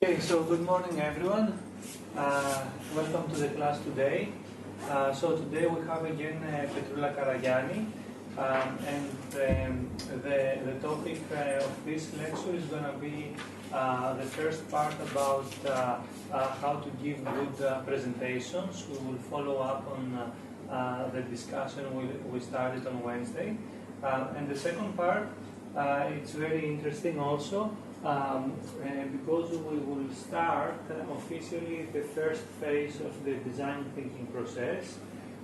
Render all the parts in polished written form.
Okay, so good morning everyone. Welcome to the class today. So today we have again Petroula Karagianni, and the topic of this lecture is going to be the first part about how to give good presentations. We will follow up on the discussion we started on Wednesday. And the second part, it's very interesting also. Because we will start officially the first phase of the design thinking process,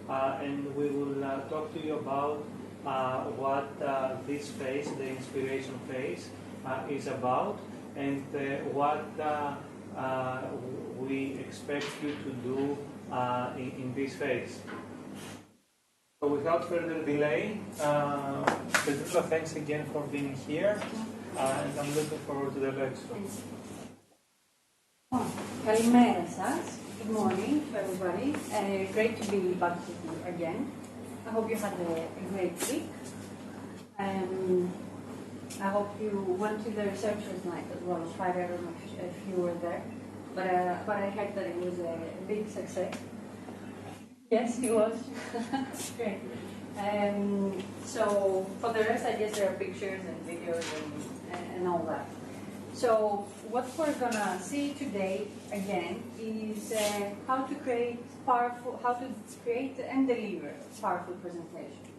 and we will talk to you about what this phase, the inspiration phase, is about, and what we expect you to do in this phase. So without further delay, Petroula, thanks again for being here. And I'm looking forward to the lecture. Καλημέρα σας. Good morning to everybody. Great to be back with you again. I hope you had a great week. I hope you went to the researchers' night as well as Friday. I don't know if you were there, but I heard that it was a big success. Yes, it was. Great. So for the rest, I guess there are pictures and videos and all that. So what we're gonna see today again is how to create and deliver powerful presentations.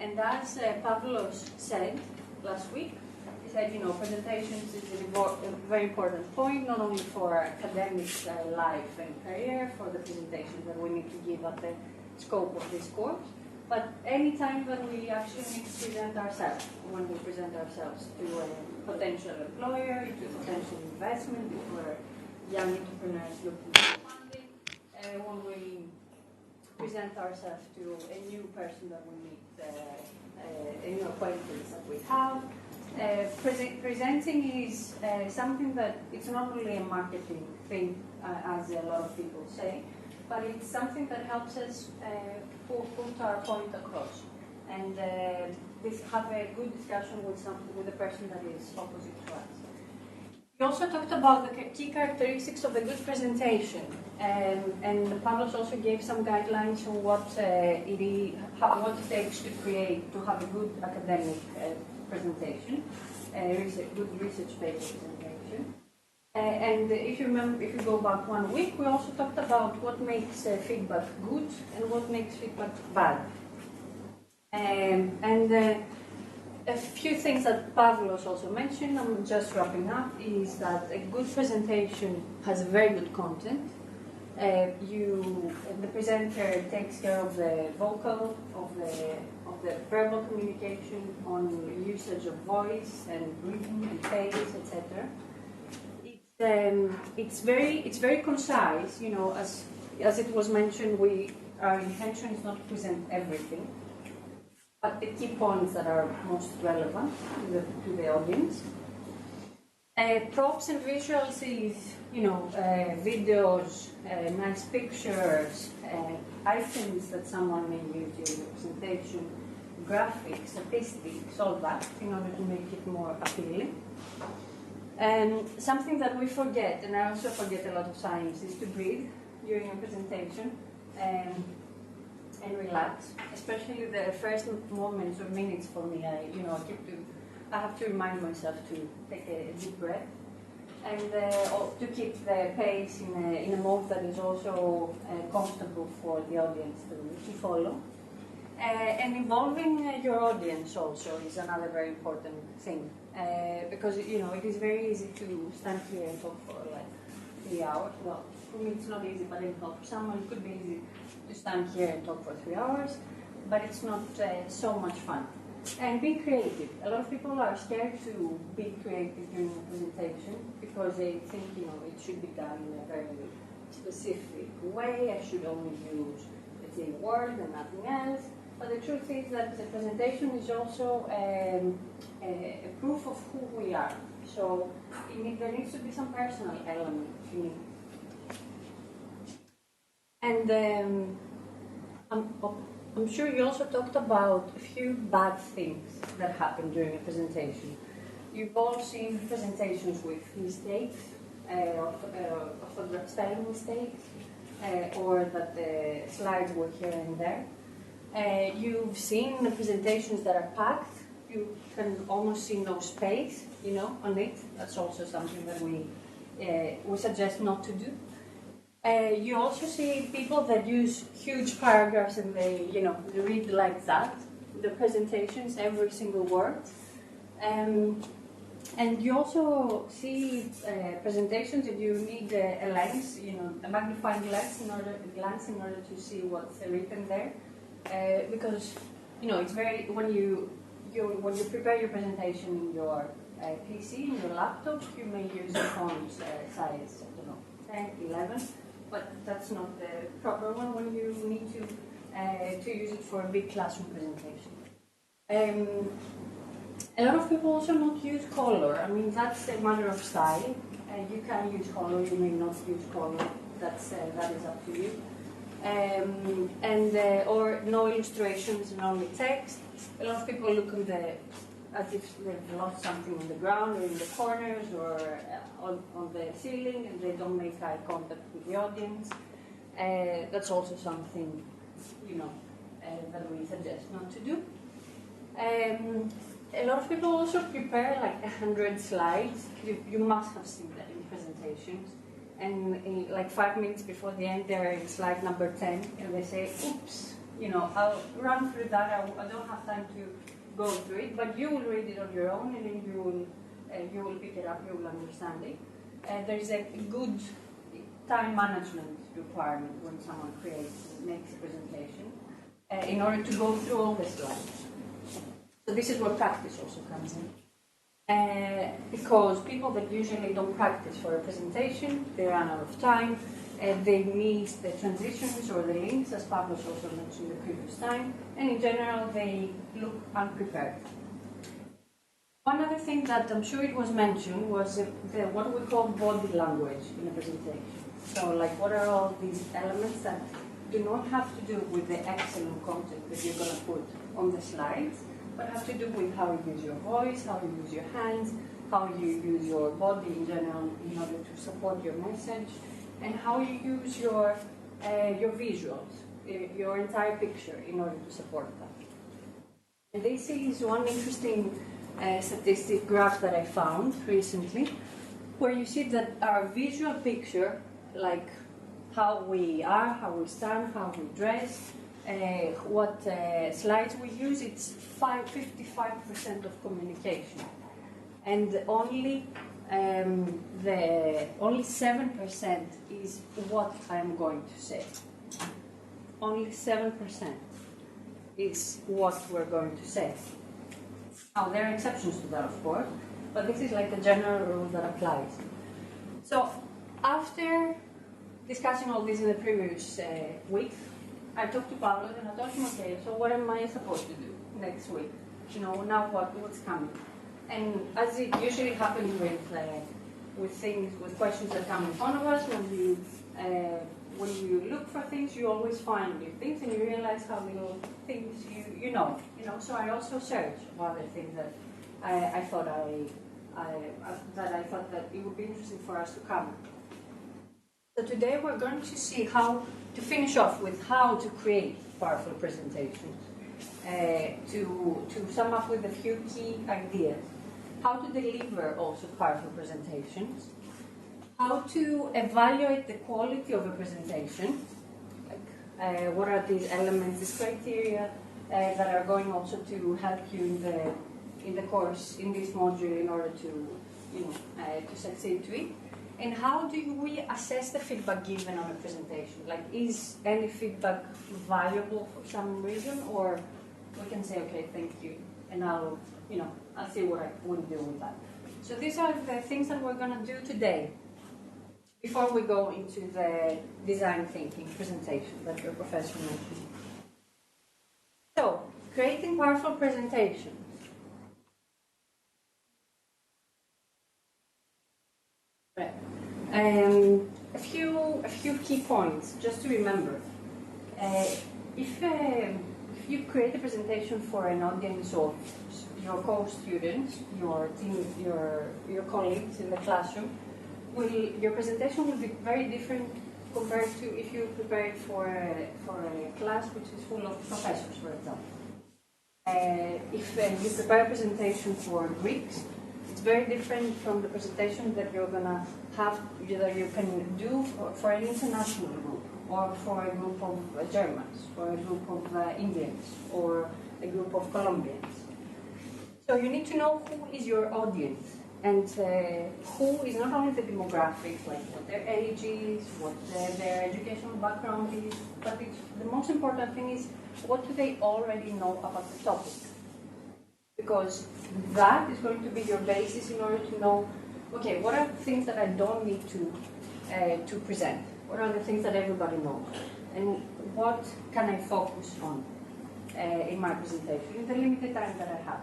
And as Pavlos said last week, he said, presentations is a very important point, not only for academic life and career, for the presentations that we need to give at the scope of this course, but any time that we actually need to present ourselves, when we present ourselves to a potential employer, to potential investment, if we're young entrepreneurs looking for funding, when we present ourselves to a new person that we meet, a new acquaintance that we have. Presenting is something that it's not really a marketing thing, as a lot of people say, but it's something that helps us put our point across and have a good discussion with the person that is opposite to us. We also talked about the key characteristics of a good presentation, and Pavlos also gave some guidelines on what it takes to have a good academic presentation, good research paper presentation. And if you remember, if you go back 1 week, we also talked about what makes feedback good and what makes feedback bad. And a few things that Pavlos also mentioned, I'm just wrapping up, is that a good presentation has very good content. The presenter takes care of the vocal, of the verbal communication, on usage of voice and rhythm and pace, etc. It's very concise, as it was mentioned. Our intention is not to present everything, but the key points that are most relevant to the audience. Props and visuals is, videos, nice pictures, items that someone may use during the presentation, graphics, statistics, all that, in order to make it more appealing. Something that we forget, and I also forget a lot of times, is to breathe during a presentation and relax, especially the first moments or minutes for me. I have to remind myself to take a deep breath and to keep the pace in a mode that is also comfortable for the audience to follow. And involving your audience also is another very important thing, because it is very easy to stand here and talk for like 3 hours. Well, for me it's not easy, but anyhow, for someone it could be easy to stand here and talk for 3 hours, but it's not so much fun. And be creative. A lot of people are scared to be creative during a presentation because they think it should be done in a very specific way. I should only use, let's say, words and nothing else. But the truth is that the presentation is also a proof of who we are. So there needs to be some personal element in it. And I'm sure you also talked about a few bad things that happen during a presentation. You've all seen presentations with mistakes, orthographic spelling mistakes, or that the slides were here and there. You've seen the presentations that are packed. You can almost see no space, on it. That's also something that we suggest not to do. You also see people that use huge paragraphs and they read like that, the presentations, every single word. And you also see presentations that you need a lens, a magnifying glass in order to see what's written there, because it's very when you prepare your presentation in your PC, in your laptop, you may use a font size 10, 11, but that's not the proper one when you need to use it for a big classroom presentation. A lot of people also not use color. I mean, that's a matter of style. You can use color, you may not use color. That is up to you. Or no illustrations and only text. A lot of people look as if they've lost something on the ground or in the corners or on the ceiling, and they don't make eye contact with the audience. That's also something, that we suggest not to do. A lot of people also prepare like 100 slides. You must have seen that in presentations. And in like 5 minutes before the end, they're in slide number 10, and they say, oops, I'll run through that. I don't have time to go through it, but you will read it on your own, and then you will pick it up, you will understand it. There's a good time management requirement when someone makes a presentation in order to go through all the slides. So this is where practice also comes in. Because people that usually don't practice for a presentation, they run out of time, they miss the transitions or the links, as Pavlos also mentioned the previous time, and in general they look unprepared. One other thing that I'm sure it was mentioned was what we call body language in a presentation. So like what are all these elements that do not have to do with the excellent content that you're going to put on the slides, but have to do with how you use your voice, how you use your hands, how you use your body in general in order to support your message, and how you use your visuals, your entire picture in order to support that. And this is one interesting statistic graph that I found recently, where you see that our visual picture, like how we are, how we stand, how we dress, what slides we use, it's 55% of communication, and only 7% is what I'm going to say. Only 7% is what we're going to say. Now there are exceptions to that, of course, but this is like the general rule that applies. So after discussing all this in the previous week, I talked to Pavlos and I told him, okay, so what am I supposed to do next week? Now what's coming? And as it usually happens with questions that come in front of us, when you look for things, you always find new things, and you realize how little things you know. So I also searched for other things that I thought that it would be interesting for us to cover. So today we're going to see how to finish off with how to create powerful presentations, to sum up with a few key ideas, how to deliver also powerful presentations, how to evaluate the quality of a presentation, like what are these elements, these criteria that are going also to help you in the course, in this module, in order to succeed to it. And how do we assess the feedback given on a presentation? Like, is any feedback valuable for some reason, or we can say, okay, thank you, and I'll see what I want to do with that. So these are the things that we're going to do today, before we go into the design thinking presentation that your professor mentioned. So, creating powerful presentations. Right. A few key points just to remember. If you create a presentation for an audience of your co-students, your team, your colleagues in the classroom, your presentation will be very different compared to if you prepare it for a class which is full of professors, for example. If you prepare a presentation for Greeks, it's very different from the presentation that you're going to have, that you can do for an international group, or for a group of Germans, or a group of Indians, or a group of Colombians. So you need to know who is your audience, and who is not only the demographics, like what their age is, what their educational background is, but the most important thing is what do they already know about the topic. Because that is going to be your basis in order to know, okay, what are the things that I don't need to present? What are the things that everybody knows? And what can I focus on in my presentation in the limited time that I have?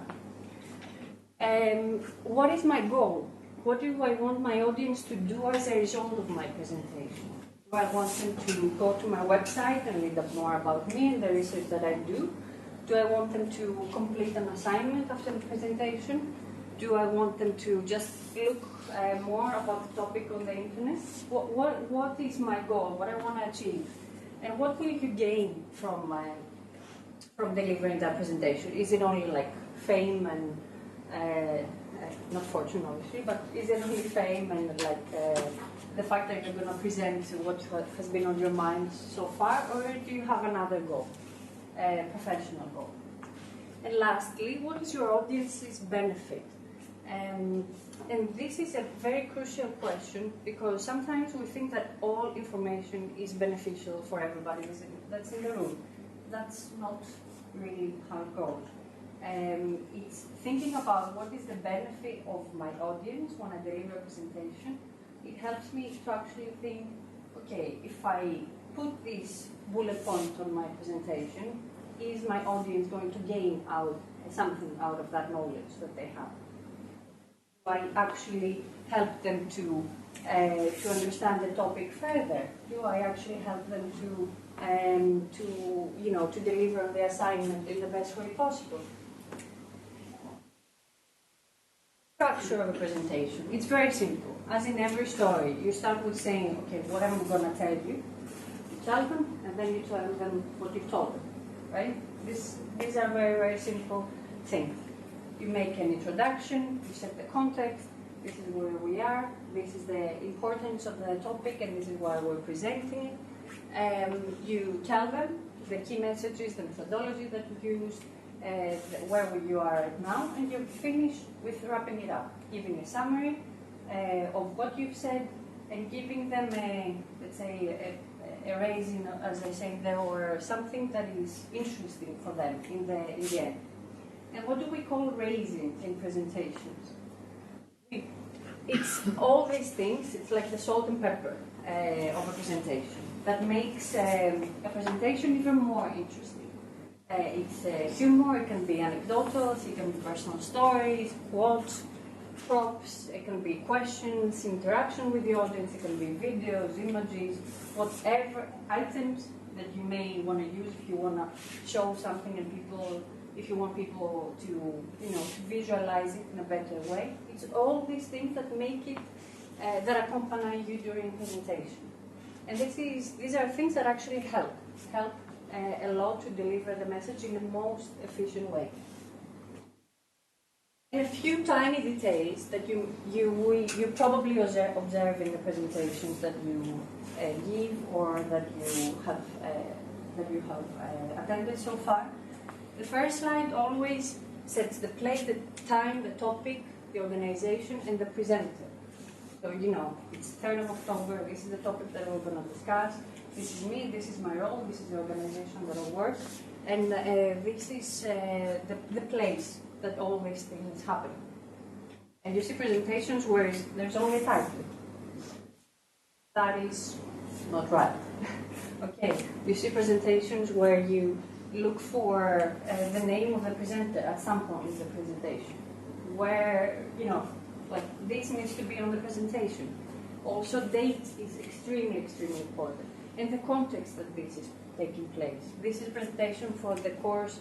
What is my goal? What do I want my audience to do as a result of my presentation? Do I want them to go to my website and read up more about me and the research that I do? Do I want them to complete an assignment after the presentation? Do I want them to just look more about the topic on the internet? What is my goal? What I want to achieve? And what will you gain from delivering that presentation? Is it only like fame and not fortune, obviously, but is it only fame and like the fact that you're going to present what has been on your mind so far, or do you have another goal, professional goal? And lastly, what is your audience's benefit? And this is a very crucial question, because sometimes we think that all information is beneficial for everybody that's in the room. That's not really how it goes. It's thinking about what is the benefit of my audience when I deliver a presentation. It helps me to actually think, okay, if I put this bullet point on my presentation, is my audience going to gain something out of that knowledge that they have? Do I actually help them to understand the topic further? Do I actually help them to deliver the assignment in the best way possible? Structure of a presentation. It's very simple. As in every story, you start with saying, okay, what am I going to tell you? You tell them, and then you tell them what you've told them, right? These are very, very simple things. You make an introduction, you set the context, this is where we are, this is the importance of the topic, and this is why we're presenting it. You tell them the key messages, the methodology that you used, where you are at now, and you finish with wrapping it up, giving a summary of what you've said, and giving them let's say, a raising, as I say there, or something that is interesting for them in the end. And what do we call raising in presentations? It's all these things. It's like the salt and pepper of a presentation that makes a presentation even more interesting. It's humor, it can be anecdotes, it can be personal stories, quotes, props, it can be questions, interaction with the audience, it can be videos, images, whatever items that you may want to use if you want to show something and if you want people to visualize it in a better way. It's all these things that make it, that accompany you during presentation. And these are things that actually help a lot to deliver the message in the most efficient way. A few tiny details that you probably observe in the presentations that you give or that you have attended so far. The first slide always sets the place, the time, the topic, the organization, and the presenter. So it's 3rd of October. This is the topic that we're going to discuss. This is me, this is my role, this is the organization that I work, and this is the place that all these things happen. And you see presentations where there's only a title. That is not right. Okay, you see presentations where you look for the name of the presenter at some point in the presentation, where, like this needs to be on the presentation. Also, date is extremely, extremely important. In the context that this is taking place. This is a presentation for the course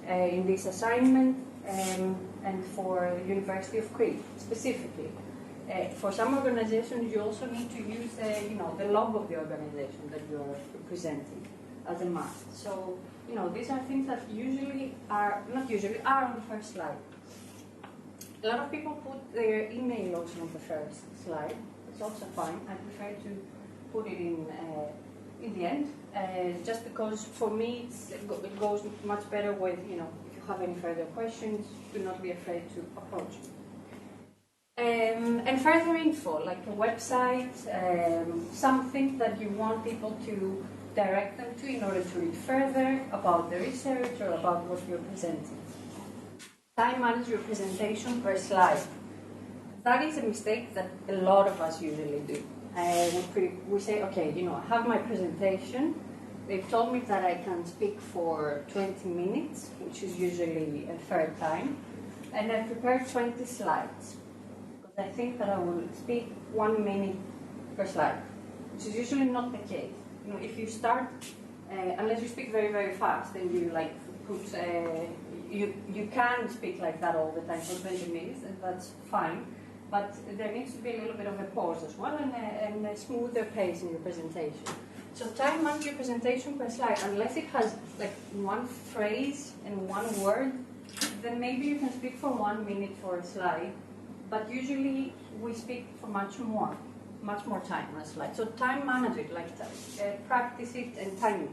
in this assignment. and for the University of Crete specifically. For some organizations, you also need to use the logo of the organization that you're representing as a must. So these are things that are on the first slide. A lot of people put their email also on the first slide. It's also fine. I prefer to put it in the end, just because for me it goes much better with, if you have any further questions, do not be afraid to approach me. And further info, like a website, something that you want people to direct them to in order to read further about the research or about what you're presenting. Time manage your presentation per slide. That is a mistake that a lot of us usually do. We say, okay, I have my presentation. They've told me that I can speak for 20 minutes, which is usually a fair time, and I've prepared 20 slides. Because I think that I will speak 1 minute per slide, which is usually not the case. If you start, unless you speak very, very fast, then you you can speak like that all the time for 20 minutes, and that's fine. But there needs to be a little bit of a pause as well, and a smoother pace in your presentation. So time manage your presentation per slide. Unless it has like one phrase and one word, then maybe you can speak for 1 minute for a slide. But usually we speak for much more time on a slide. So time manage it like that. Practice it and time it.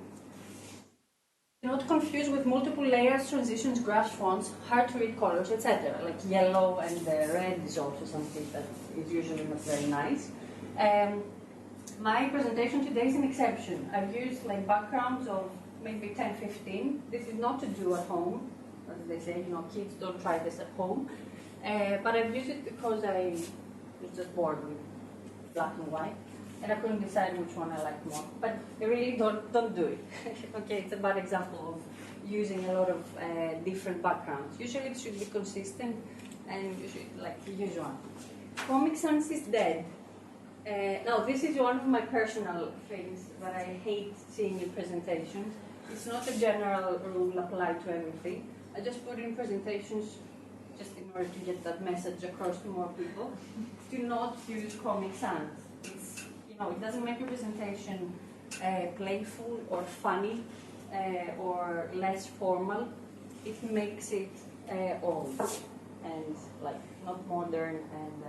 Do not confuse with multiple layers, transitions, graphs, fonts, hard to read colors, etc. Like yellow and red is also something that is usually not very nice. My presentation today is an exception. I've used like backgrounds of maybe 10, 15. This is not to do at home, as they say, kids don't try this at home. But I've used it because I was just bored with black and white, and I couldn't decide which one I liked more. But I really don't do it. Okay, it's a bad example of using a lot of different backgrounds. Usually it should be consistent, and you should use one. Comic Sans is dead. Now this is one of my personal things that I hate seeing in presentations. It's not a general rule applied to everything. I just put in presentations just in order to get that message across to more people. Do not use Comic Sans. It doesn't make your presentation playful or funny or less formal. It makes it old and not modern and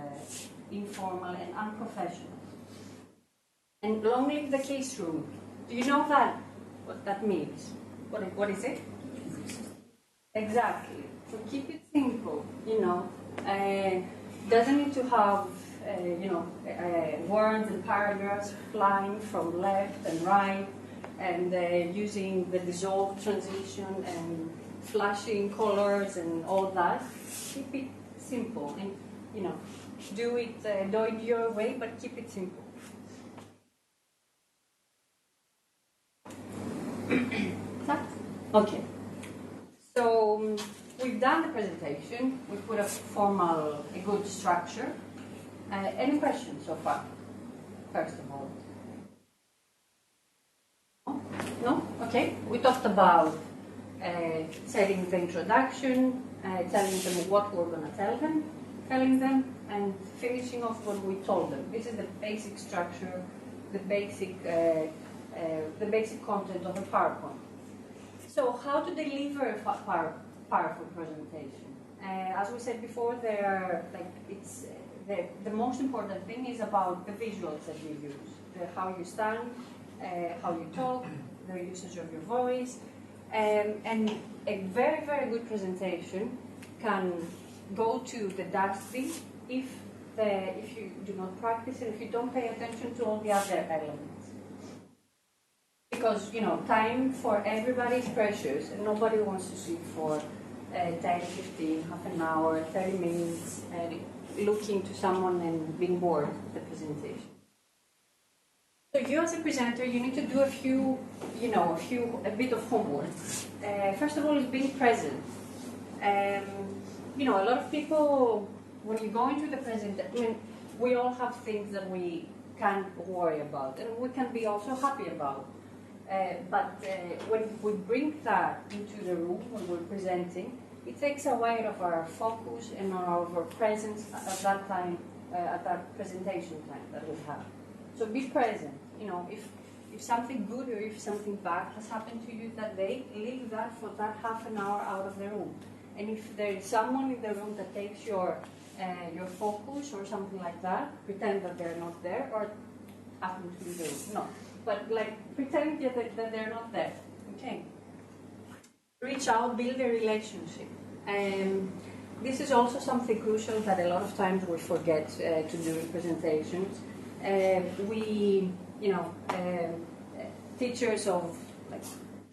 informal and unprofessional. And long live the case room. Do you know that? What that means? What is it? Exactly. So keep it simple. Doesn't need to have words and paragraphs flying from left and right, and using the dissolve transition and flashing colors and all that. Keep it simple, and do it your way, but keep it simple. Okay. So we've done the presentation. We put a good structure. Any questions so far? First of all. No? Okay. We talked about setting the introduction, telling them what we're going to telling them, and finishing off what we told them. This is the basic structure, the basic content of a PowerPoint. So how to deliver a powerful presentation? As we said before, the most important thing is about the visuals that you use, how you stand, how you talk, the usage of your voice, and a very, very good presentation can go to the dustbin if you do not practice and if you don't pay attention to all the other elements. Because time for everybody is precious, and nobody wants to sit for 10, 15, half an hour, 30 minutes, looking to someone and being bored of the presentation. So you as a presenter, you need to do a bit of homework. First of all, is being present. A lot of people, when you go into the presentation, we all have things that we can't worry about, and we can be also happy about. But when we bring that into the room when we're presenting, it takes away of our focus and of our presence at that time, at that presentation time that we have. So be present. You know, if something good or if something bad has happened to you that day, leave that for that half an hour out of the room. And if there is someone in the room that takes your focus or something like that, pretend that they're not there, or happen to be there. No, but like pretend that they're not there. Okay. Reach out, build a relationship. This is also something crucial that a lot of times we forget to do in presentations. Teachers of like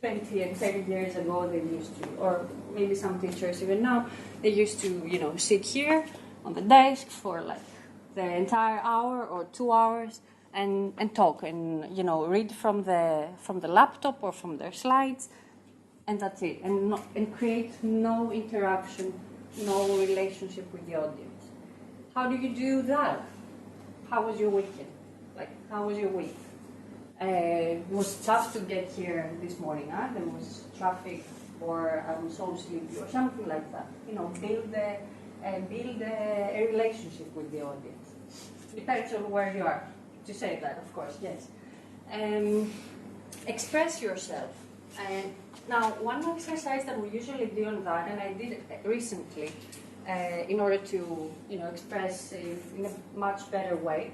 20 and 30 years ago, they used to, or maybe some teachers even now, they used to, sit here on the desk for like the entire hour or 2 hours and talk and, read from the laptop or from their slides, and that's it, and create no interaction, no relationship with the audience. How do you do that? How was your weekend? Like, how was your week? It was tough to get here this morning, huh? There was traffic, or I was so sleepy, or something like that. Build a relationship with the audience. Depends on where you are to say that, of course, yes. Express yourself. Now, one exercise that we usually do on that, and I did it recently, in order to express in a much better way,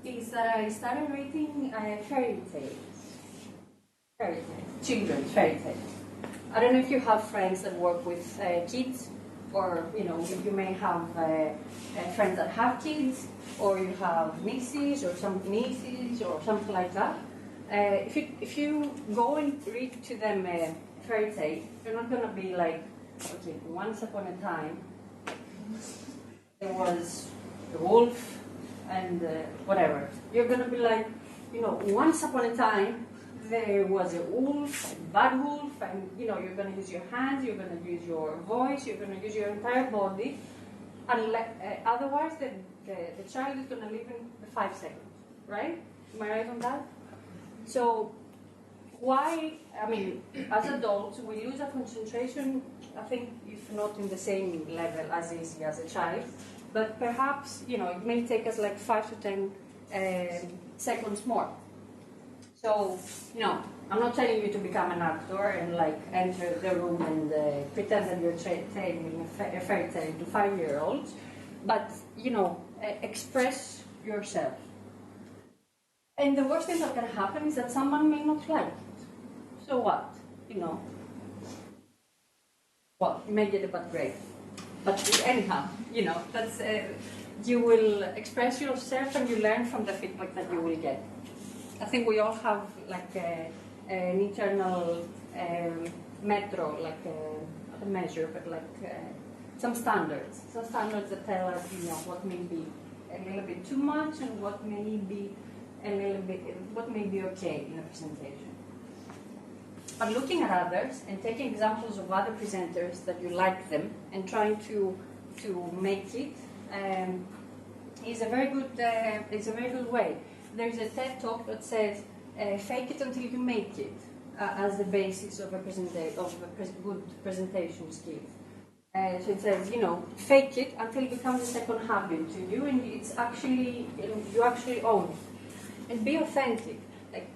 is that I started reading fairy tales, children's fairy tales. I don't know if you have friends that work with kids, or you may have friends that have kids, or you have nieces or something like that. If you go and read to them a fairy tale, you're not going to be like, okay, once upon a time there was a wolf and whatever. You're going to be like, once upon a time there was a wolf, a bad wolf, and you're going to use your hands, you're going to use your voice, you're going to use your entire body, and otherwise the child is going to live in the 5 seconds, right? Am I right on that? So why, as adults, we lose our concentration, I think, if not in the same level as easy as a child, but perhaps, it may take us like 5 to 10 seconds more. So, I'm not telling you to become an actor and like enter the room and pretend that you're telling a fairy tale to 5-year-olds, but, express yourself. And the worst thing that can happen is that someone may not like it. So what? Well, you may get a bad grade. But anyhow, that's you will express yourself and you learn from the feedback that you will get. I think we all have like an internal metro, like not a measure, but like some standards that tell us, what may be a little bit too much and what may be okay in a presentation. But looking at others and taking examples of other presenters that you like them and trying to make it is a very good way. There's a TED talk that says fake it until you make it as the basis of good presentation skills. So it says, fake it until it becomes a second habit to you, and you actually own it. And be authentic. Like,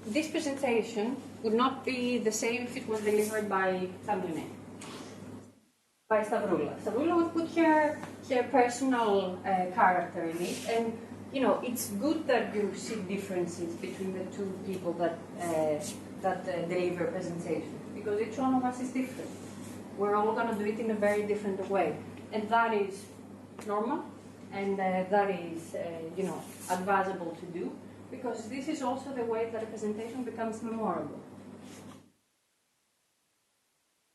this presentation would not be the same if it was delivered by Tamine, by Stavroula. Stavroula would put her personal character in it, and it's good that you see differences between the two people that deliver presentations, because each one of us is different. We're all going to do it in a very different way, and that is normal, and that is advisable to do. Because this is also the way that a presentation becomes memorable.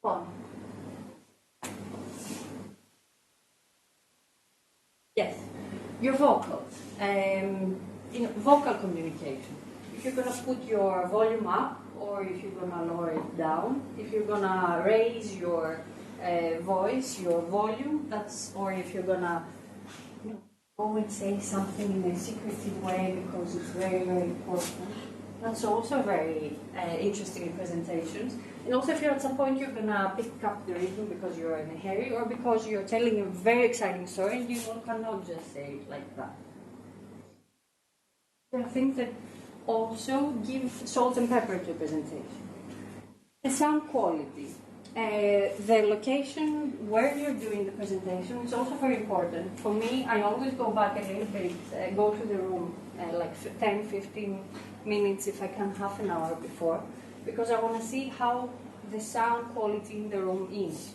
Well, yes, your vocals. Vocal communication. If you're going to put your volume up, or if you're going to lower it down, if you're going to raise your voice, your volume, or if you're going to go and say something in a secretive way because it's very, very important. That's also very interesting in presentations. And also if you're at some point you're going to pick up the rhythm because you're in a hurry or because you're telling a very exciting story and you cannot just say it like that. There are things that also give salt and pepper to a presentation. The sound quality. The location where you're doing the presentation is also very important. For me, I always go back a little bit, go to the room like 10, 15 minutes, if I can, half an hour before, because I want to see how the sound quality in the room is.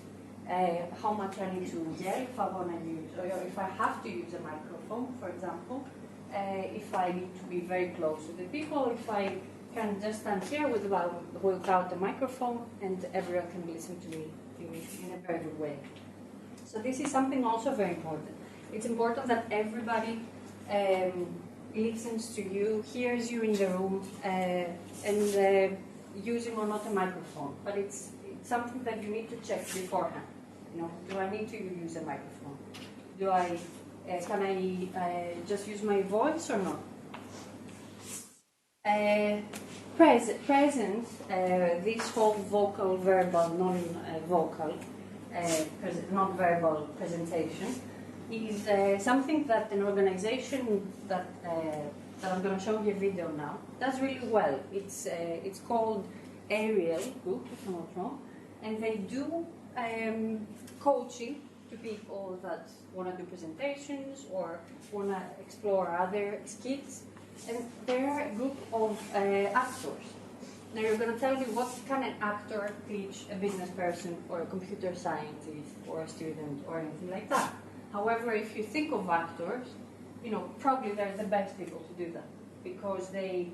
How much I need to yell if I want to use, or if I have to use a microphone, for example, if I need to be very close to the people, if I can just stand here without the microphone and everyone can listen to me in a very good way. So this is something also very important. It's important that everybody listens to you, hears you in the room, and using or not a microphone. But it's something that you need to check beforehand. You know, do I need to use a microphone? Can I just use my voice or not? Present, this whole vocal, verbal, non-vocal, non-verbal presentation is something that an organization that I'm going to show you a video now does really well. It's called Ariel Group, if I'm not wrong, and they do coaching to people that want to do presentations or want to explore other skills. And they're a group of actors. Now you're going to tell me what can an actor teach a business person or a computer scientist or a student or anything like that. However, if you think of actors, you know, probably they're the best people to do that because they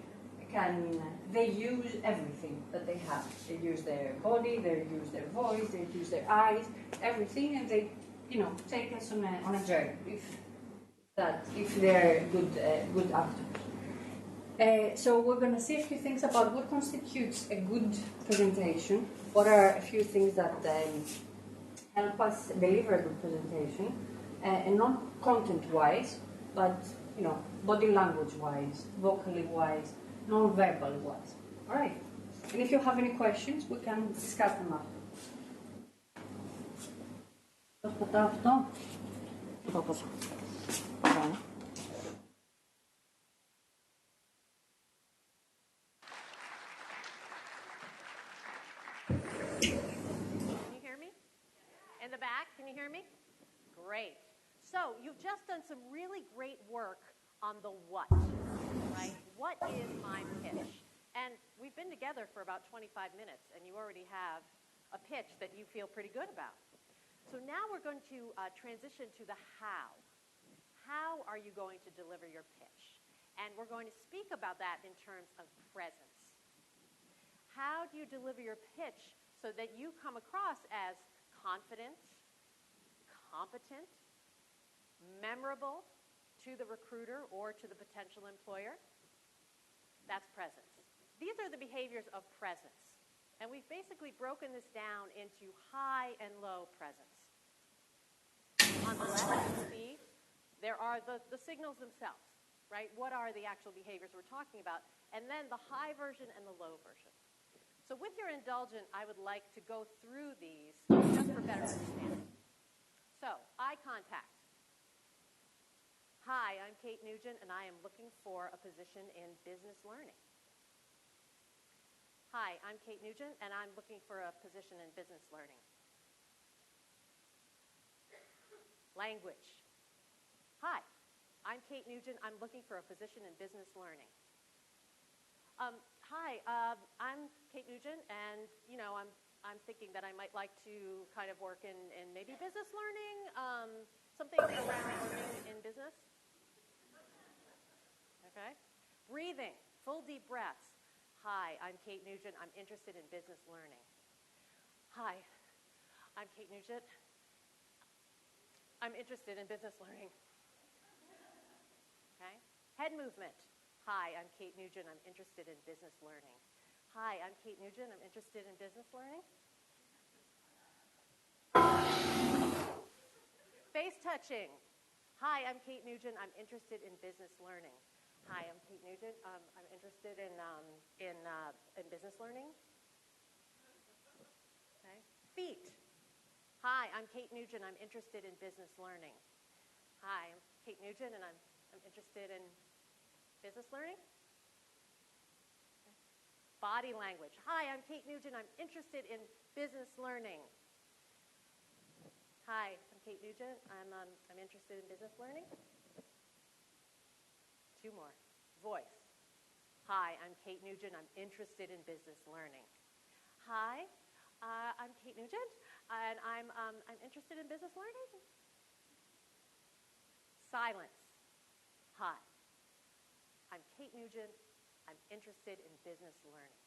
use everything that they have. They use their body, they use their voice, they use their eyes, everything, and they, you know, take us on a journey if they're good actors. So we're going to see a few things about what constitutes a good presentation, what are a few things that help us deliver a good presentation, and not content-wise, but, you know, body language-wise, vocally-wise, non-verbally-wise. All right. And if you have any questions, we can discuss them after. In the back, can you hear me? Great. So you've just done some really great work on the what, right? What is my pitch? And we've been together for about 25 minutes, and you already have a pitch that you feel pretty good about. So now we're going to transition to the how. How are you going to deliver your pitch? And we're going to speak about that in terms of presence. How do you deliver your pitch so that you come across as confident, competent, memorable to the recruiter or to the potential employer? That's presence. These are the behaviors of presence. And we've basically broken this down into high and low presence. On the left, you see, there are the signals themselves, right? What are the actual behaviors we're talking about? And then the high version and the low version. So with your indulgence, I would like to go through these just for better understanding. So, eye contact. Hi, I'm Kate Nugent, and I am looking for a position in business learning. Hi, I'm Kate Nugent, and I'm looking for a position in business learning. Language. Hi, I'm Kate Nugent, I'm looking for a position in business learning. Hi, I'm Kate Nugent, and you know, I'm thinking that I might like to kind of work in maybe business learning, something around learning in business. Okay. Breathing, full deep breaths. Hi, I'm Kate Nugent. I'm interested in business learning. Hi, I'm Kate Nugent. I'm interested in business learning. Okay. Head movement. Hi, I'm Kate Nugent. I'm interested in business learning. Hi, I'm Kate Nugent. I'm interested in business learning. Face touching. Hi, I'm Kate Nugent. I'm interested in business learning. Hi, I'm Kate Nugent. I'm interested in business learning. Okay. Feet. Hi, I'm Kate Nugent. I'm interested in business learning. Hi, I'm Kate Nugent, and I'm interested in business learning. Okay. Body language. Hi, I'm Kate Nugent. I'm interested in business learning. Hi, I'm Kate Nugent. I'm interested in business learning. Two more. Voice. Hi, I'm Kate Nugent. I'm interested in business learning. Hi, I'm Kate Nugent, and I'm interested in business learning. Silence. Hi, I'm Kate Nugent. I'm interested in business learning.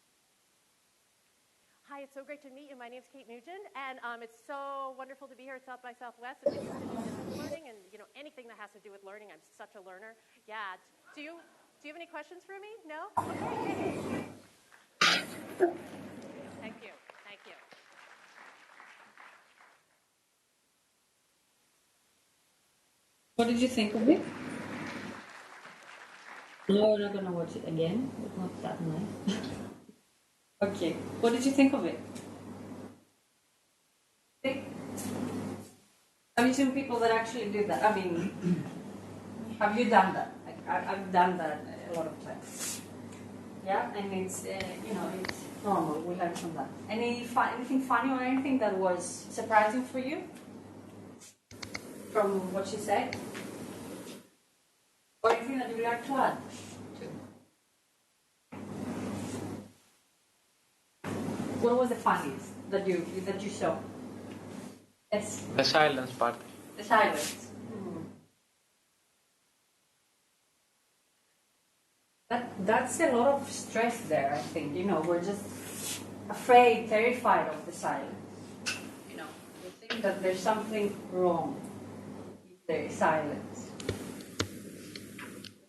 Hi, it's so great to meet you. My name's Kate Nugent, and it's so wonderful to be here at South by Southwest. I'm interested in business learning, and anything that has to do with learning. I'm such a learner. Yeah. Do you have any questions for me? No? Okay. Thank you. Thank you. What did you think of it? No, we're not going to watch it again. It's not that nice. Okay. What did you think of it? Have you seen people that actually do that? I mean, have you done that? I've done that a lot of times. Yeah, and it's it's normal. We learn from that. Anything funny or anything that was surprising for you from what she said, or anything that you'd like to add to? What was the funniest that you saw? Yes. The silence part. The silence. That's a lot of stress there, I think. We're just afraid, terrified of the silence. We think that there's something wrong if there is silence.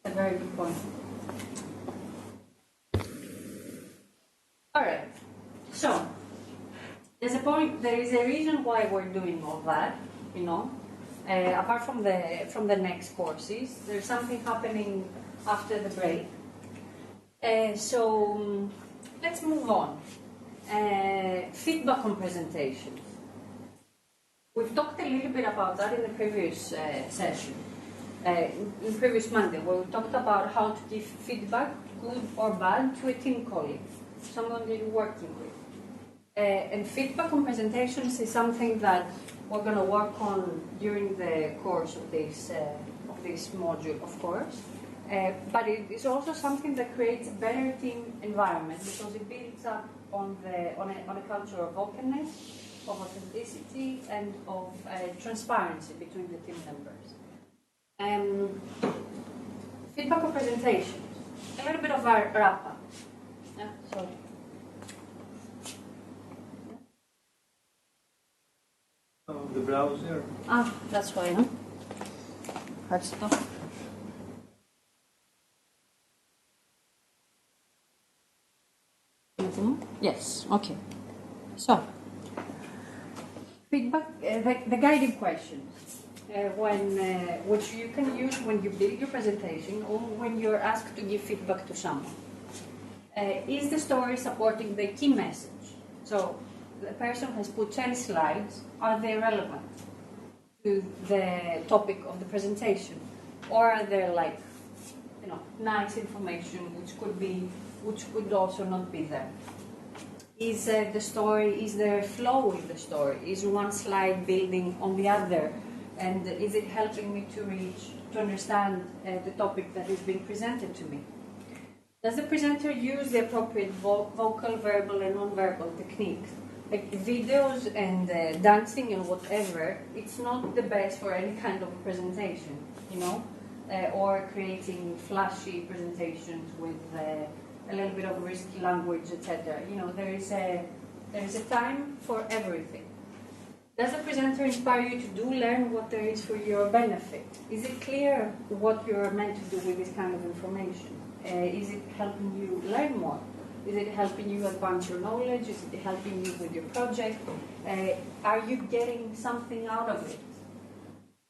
That's a very good point. All right. So, there's a point. There is a reason why we're doing all that. Apart from the next courses, there's something happening after the break. So let's move on. Feedback on presentations. We've talked a little bit about that in the previous session, in previous Monday, where we talked about how to give feedback, good or bad, to a team colleague, someone that you're working with. And feedback on presentations is something that we're going to work on during the course of this module, of course. But it is also something that creates a better team environment because it builds up on a culture of openness, of authenticity, and of transparency between the team members. Feedback on presentations. A little bit of a wrap-up. Yeah, sorry. The browser. That's why, no? Hard stop. Yes, okay. So, feedback, the guiding questions, which you can use when you build your presentation or when you're asked to give feedback to someone. Is the story supporting the key message? So, the person has put 10 slides. Are they relevant to the topic of the presentation? Or are there nice information which could also not be there? Is there a flow in the story? Is one slide building on the other? And is it helping me to understand the topic that is being presented to me? Does the presenter use the appropriate vocal, verbal, and non-verbal techniques? Like videos and dancing and whatever, it's not the best for any kind of presentation, or creating flashy presentations with a little bit of risky language, etc. There is a time for everything. Does the presenter inspire you to learn what there is for your benefit? Is it clear what you're meant to do with this kind of information? Is it helping you learn more? Is it helping you advance your knowledge? Is it helping you with your project? Are you getting something out of it?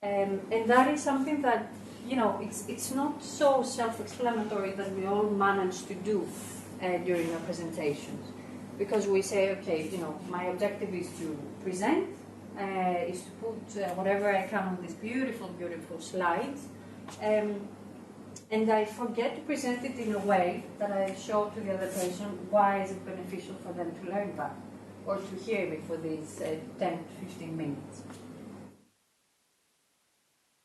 And that is something that you know, it's not so self-explanatory that we all manage to do during our presentations. Because we say, okay, you know, my objective is to present, is to put whatever I can on these beautiful, beautiful slides. And I forget to present it in a way that I show to the other person why is it beneficial for them to learn that or to hear me for these 10 to 15 minutes.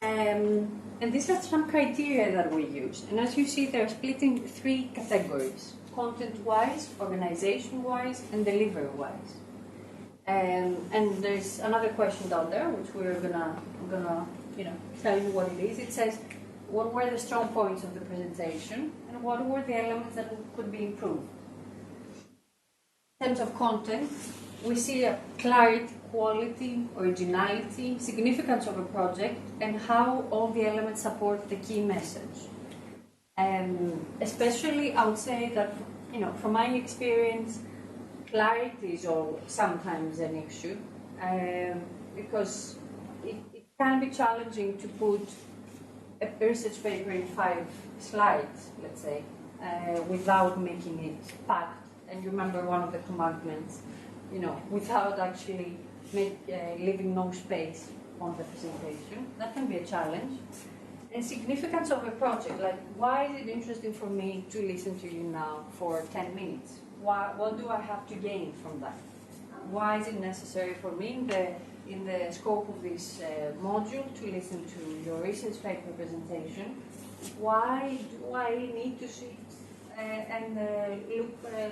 And these are some criteria that we use. And as you see, they're split in 3 categories: content-wise, organization-wise, and delivery-wise. And there's another question down there, which we're gonna you know, tell you what it is. It says, what were the strong points of the presentation, and what were the elements that could be improved? In terms of content, we see clarity, quality, originality, significance of a project, and how all the elements support the key message. Especially, I would say that, you know, from my experience, clarity is sometimes an issue, because it can be challenging to put a research paper in 5 slides, let's say, without making it packed. And you remember one of the commandments, you know, without actually leaving no space on the presentation. That can be a challenge. And significance of a project, like why is it interesting for me to listen to you now for 10 minutes? What do I have to gain from that? Why is it necessary for me in the scope of this module to listen to your research paper presentation? Why do I need to sit and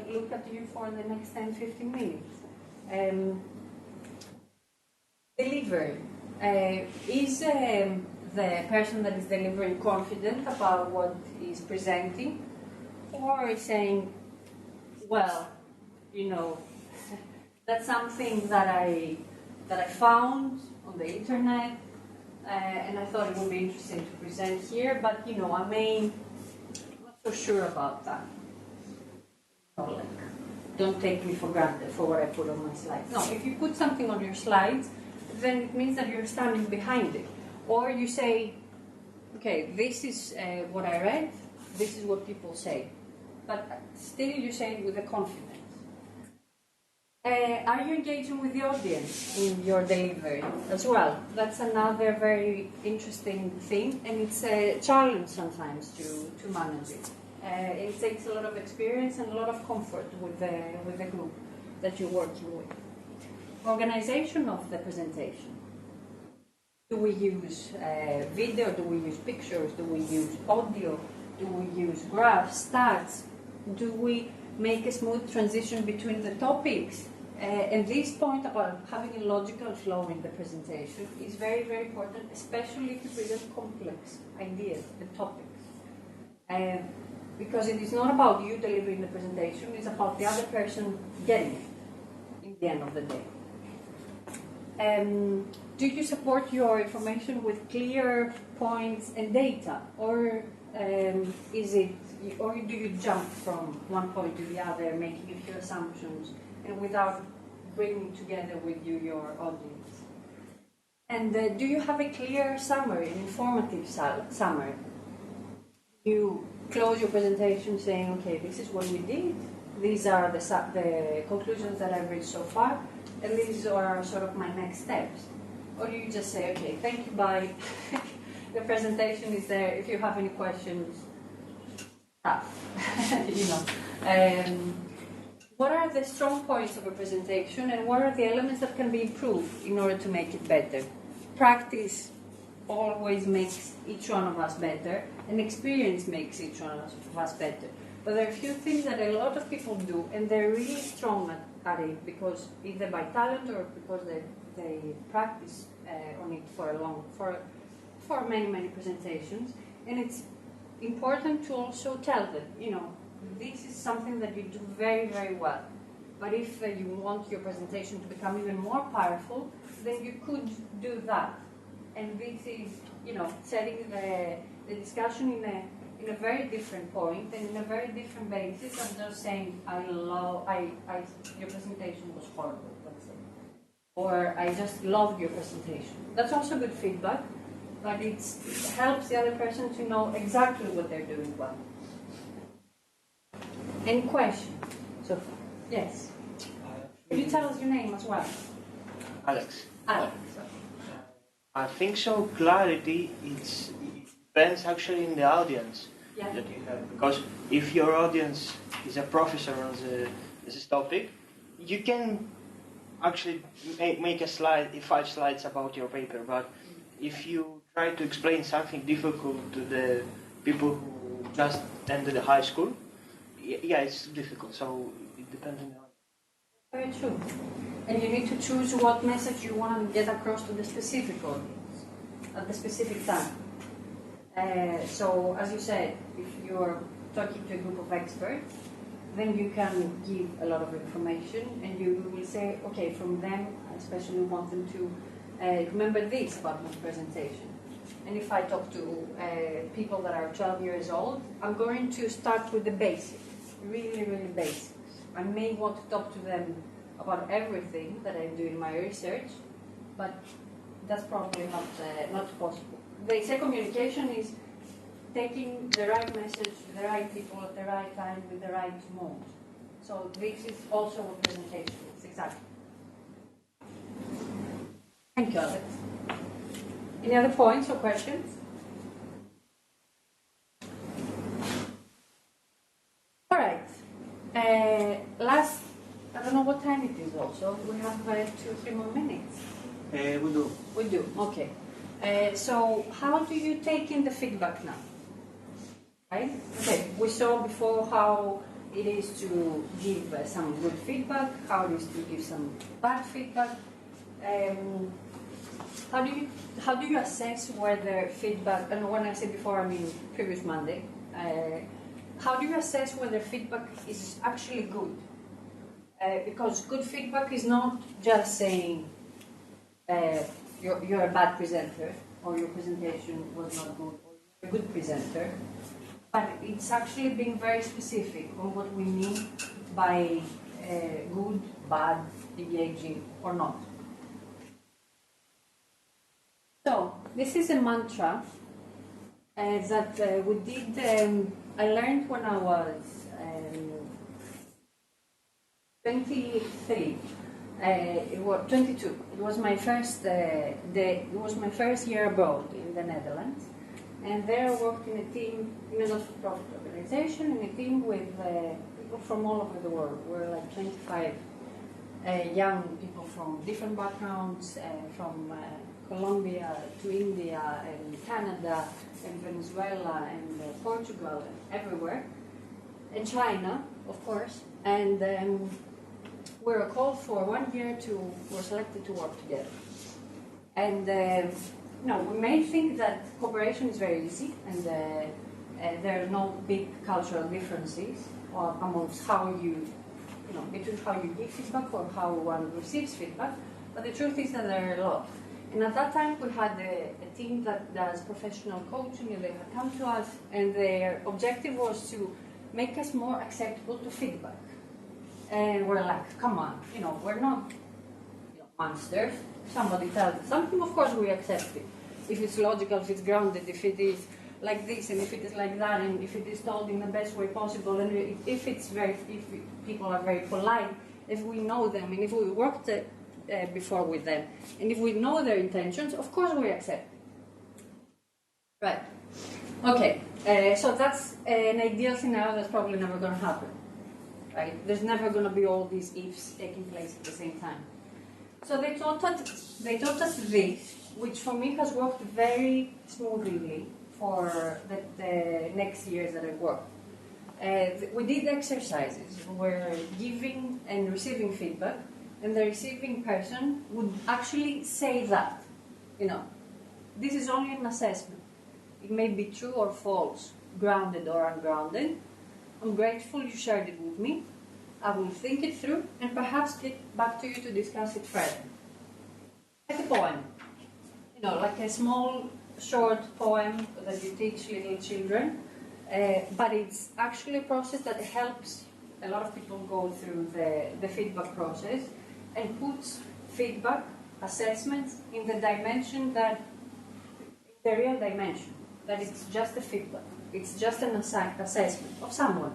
look at you for the next 10-15 minutes? Delivery. Is the person that is delivering confident about what he's presenting, or is saying, well, you know, that's something that I found on the internet, and I thought it would be interesting to present here, but, you know, I'm not so sure about that. So, like, don't take me for granted for what I put on my slides. No, if you put something on your slides, then it means that you're standing behind it. Or you say, okay, this is what I read, this is what people say. But still you say it with a confidence. Are you engaging with the audience in your delivery as well? That's another very interesting thing, and it's a challenge sometimes to manage it. It takes a lot of experience and a lot of comfort with the group that you're working with. Organization of the presentation. Do we use video? Do we use pictures? Do we use audio? Do we use graphs, stats? Do we make a smooth transition between the topics? And this point about having a logical flow in the presentation is very, very important, especially if you present complex ideas and topics. Because it is not about you delivering the presentation, it's about the other person getting it in the end of the day. Do you support your information with clear points and data, or or do you jump from one point to the other, making a few assumptions, and without bringing together with you your audience? And do you have a clear summary, an informative summary? You close your presentation saying, okay, this is what we did, these are the conclusions that I've reached so far, and these are sort of my next steps. Or do you just say, okay, thank you, bye. The presentation is there. If you have any questions, you know. What are the strong points of a presentation, and what are the elements that can be improved in order to make it better? Practice always makes each one of us better, and experience makes each one of us better. But there are a few things that a lot of people do, and they're really strong at it, because either by talent or because they practice on it for many presentations. And it's important to also tell them, you know, this is something that you do very, very well. But if you want your presentation to become even more powerful, then you could do that. And this is, you know, setting the discussion in a very different point and in a very different basis than just saying, your presentation was horrible, let's say. Or I just loved your presentation. That's also good feedback, but it helps the other person to know exactly what they're doing well. Any questions so far? Yes. Could you tell us your name as well? Alex. Alex. I think so. Clarity it depends actually in the audience Yeah. that you have, because if your audience is a professor on this topic, you can actually make a slide, 5 slides about your paper. But if you try to explain something difficult to the people who just ended the high school, yeah, it's difficult. So it depends on the audience. Very true. And you need to choose what message you want to get across to the specific audience at the specific time. So, as you said, if you're talking to a group of experts, then you can give a lot of information, and you will say, okay, from them, I especially want them to remember this about my presentation. And if I talk to people that are 12 years old, I'm going to start with the basics, really, really basics. I may want to talk to them about everything that I do in my research, but that's probably not possible. They say communication is taking the right message to the right people at the right time with the right mode. So this is also what presentation is, exactly. Thank you, Alex. Any other points or questions? All right. Last, I don't know what time it is also. We have 2-3 more minutes. We do. We do, okay. So how do you take in the feedback now? Right? Okay, we saw before how it is to give some good feedback, how it is to give some bad feedback. How do you assess whether feedback, and when I say before I mean previous Monday, how do you assess whether feedback is actually good? Because good feedback is not just saying you're a bad presenter, or your presentation was not good, or you're a good presenter, but it's actually being very specific on what we mean by good, bad, engaging, or not. So, this is a mantra that we did, I learned when I was 23. It was 22. It was my first It was my first year abroad in the Netherlands, and there I worked in a team in a not-for-profit organization, in a team with people from all over the world. We're like 25 young people from different backgrounds, from Colombia to India and Canada and Venezuela and Portugal and everywhere, and China, of course, and. We were called for 1 year were selected to work together. And, we may think that cooperation is very easy and there are no big cultural differences amongst how between how you give feedback or how one receives feedback, but the truth is that there are a lot. And at that time we had a team that does professional coaching, and they had come to us, and their objective was to make us more acceptable to feedback. And we're like, come on, we're not monsters. Somebody tells us something, of course we accept it. If it's logical, if it's grounded, if it is like this, and if it is like that, and if it is told in the best way possible, and if people are very polite, if we know them, and if we worked before with them, and if we know their intentions, of course we accept it. Right. Okay. So that's an ideal scenario that's probably never going to happen. Right? There's never going to be all these ifs taking place at the same time. So they taught us this, which for me has worked very smoothly for the next years that I worked. We did exercises where giving and receiving feedback, and the receiving person would actually say that, this is only an assessment. It may be true or false, grounded or ungrounded. I'm grateful you shared it with me. I will think it through and perhaps get back to you to discuss it further. Like a poem, like a small, short poem that you teach little children, but it's actually a process that helps a lot of people go through the feedback process and puts feedback, assessments in the dimension that the real dimension, that it's just a feedback. It's just an assessment of someone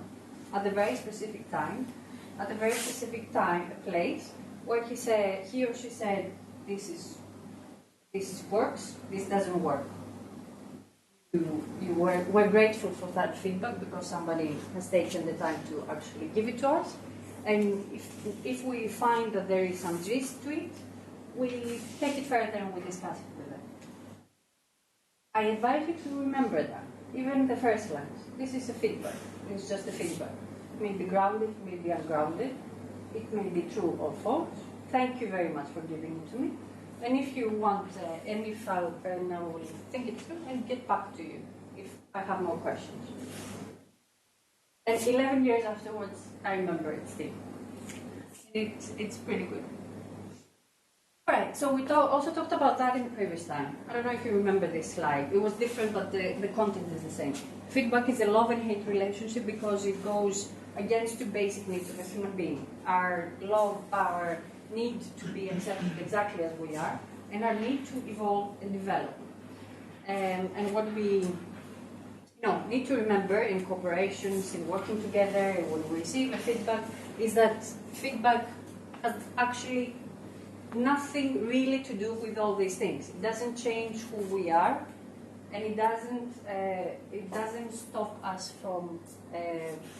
at a very specific time, a place, where he or she said, this works, this doesn't work. We're grateful for that feedback because somebody has taken the time to actually give it to us. And if we find that there is some gist to it, we take it further and we discuss it with them. I advise you to remember that, even the first lines. This is a feedback. It's just a feedback. It may be grounded, it may be ungrounded. It may be true or false. Thank you very much for giving it to me. And if you want any file, then I will think it through and get back to you if I have more questions. And 11 years afterwards, I remember it still. It's pretty good. All right, so we also talked about that in the previous time. I don't know if you remember this slide. It was different, but the content is the same. Feedback is a love and hate relationship because it goes against two basic needs of a human being. Our love, our need to be accepted exactly as we are, and our need to evolve and develop. And what we need to remember in corporations, in working together, when we receive a feedback, is that feedback has actually nothing really to do with all these things. It doesn't change who we are, and it doesn't stop us from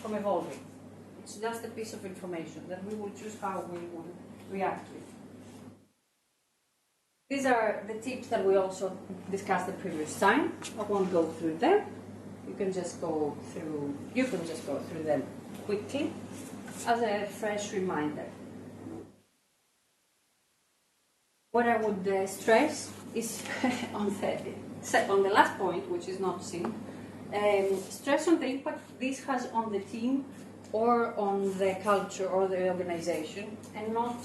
evolving. It's just a piece of information that we will choose how we will react with. These are the tips that we also discussed the previous time. I won't go through them. You can just go through them quickly as a fresh reminder. What I would stress is on the last point, which is not seen, stress on the impact this has on the team or on the culture or the organization, and not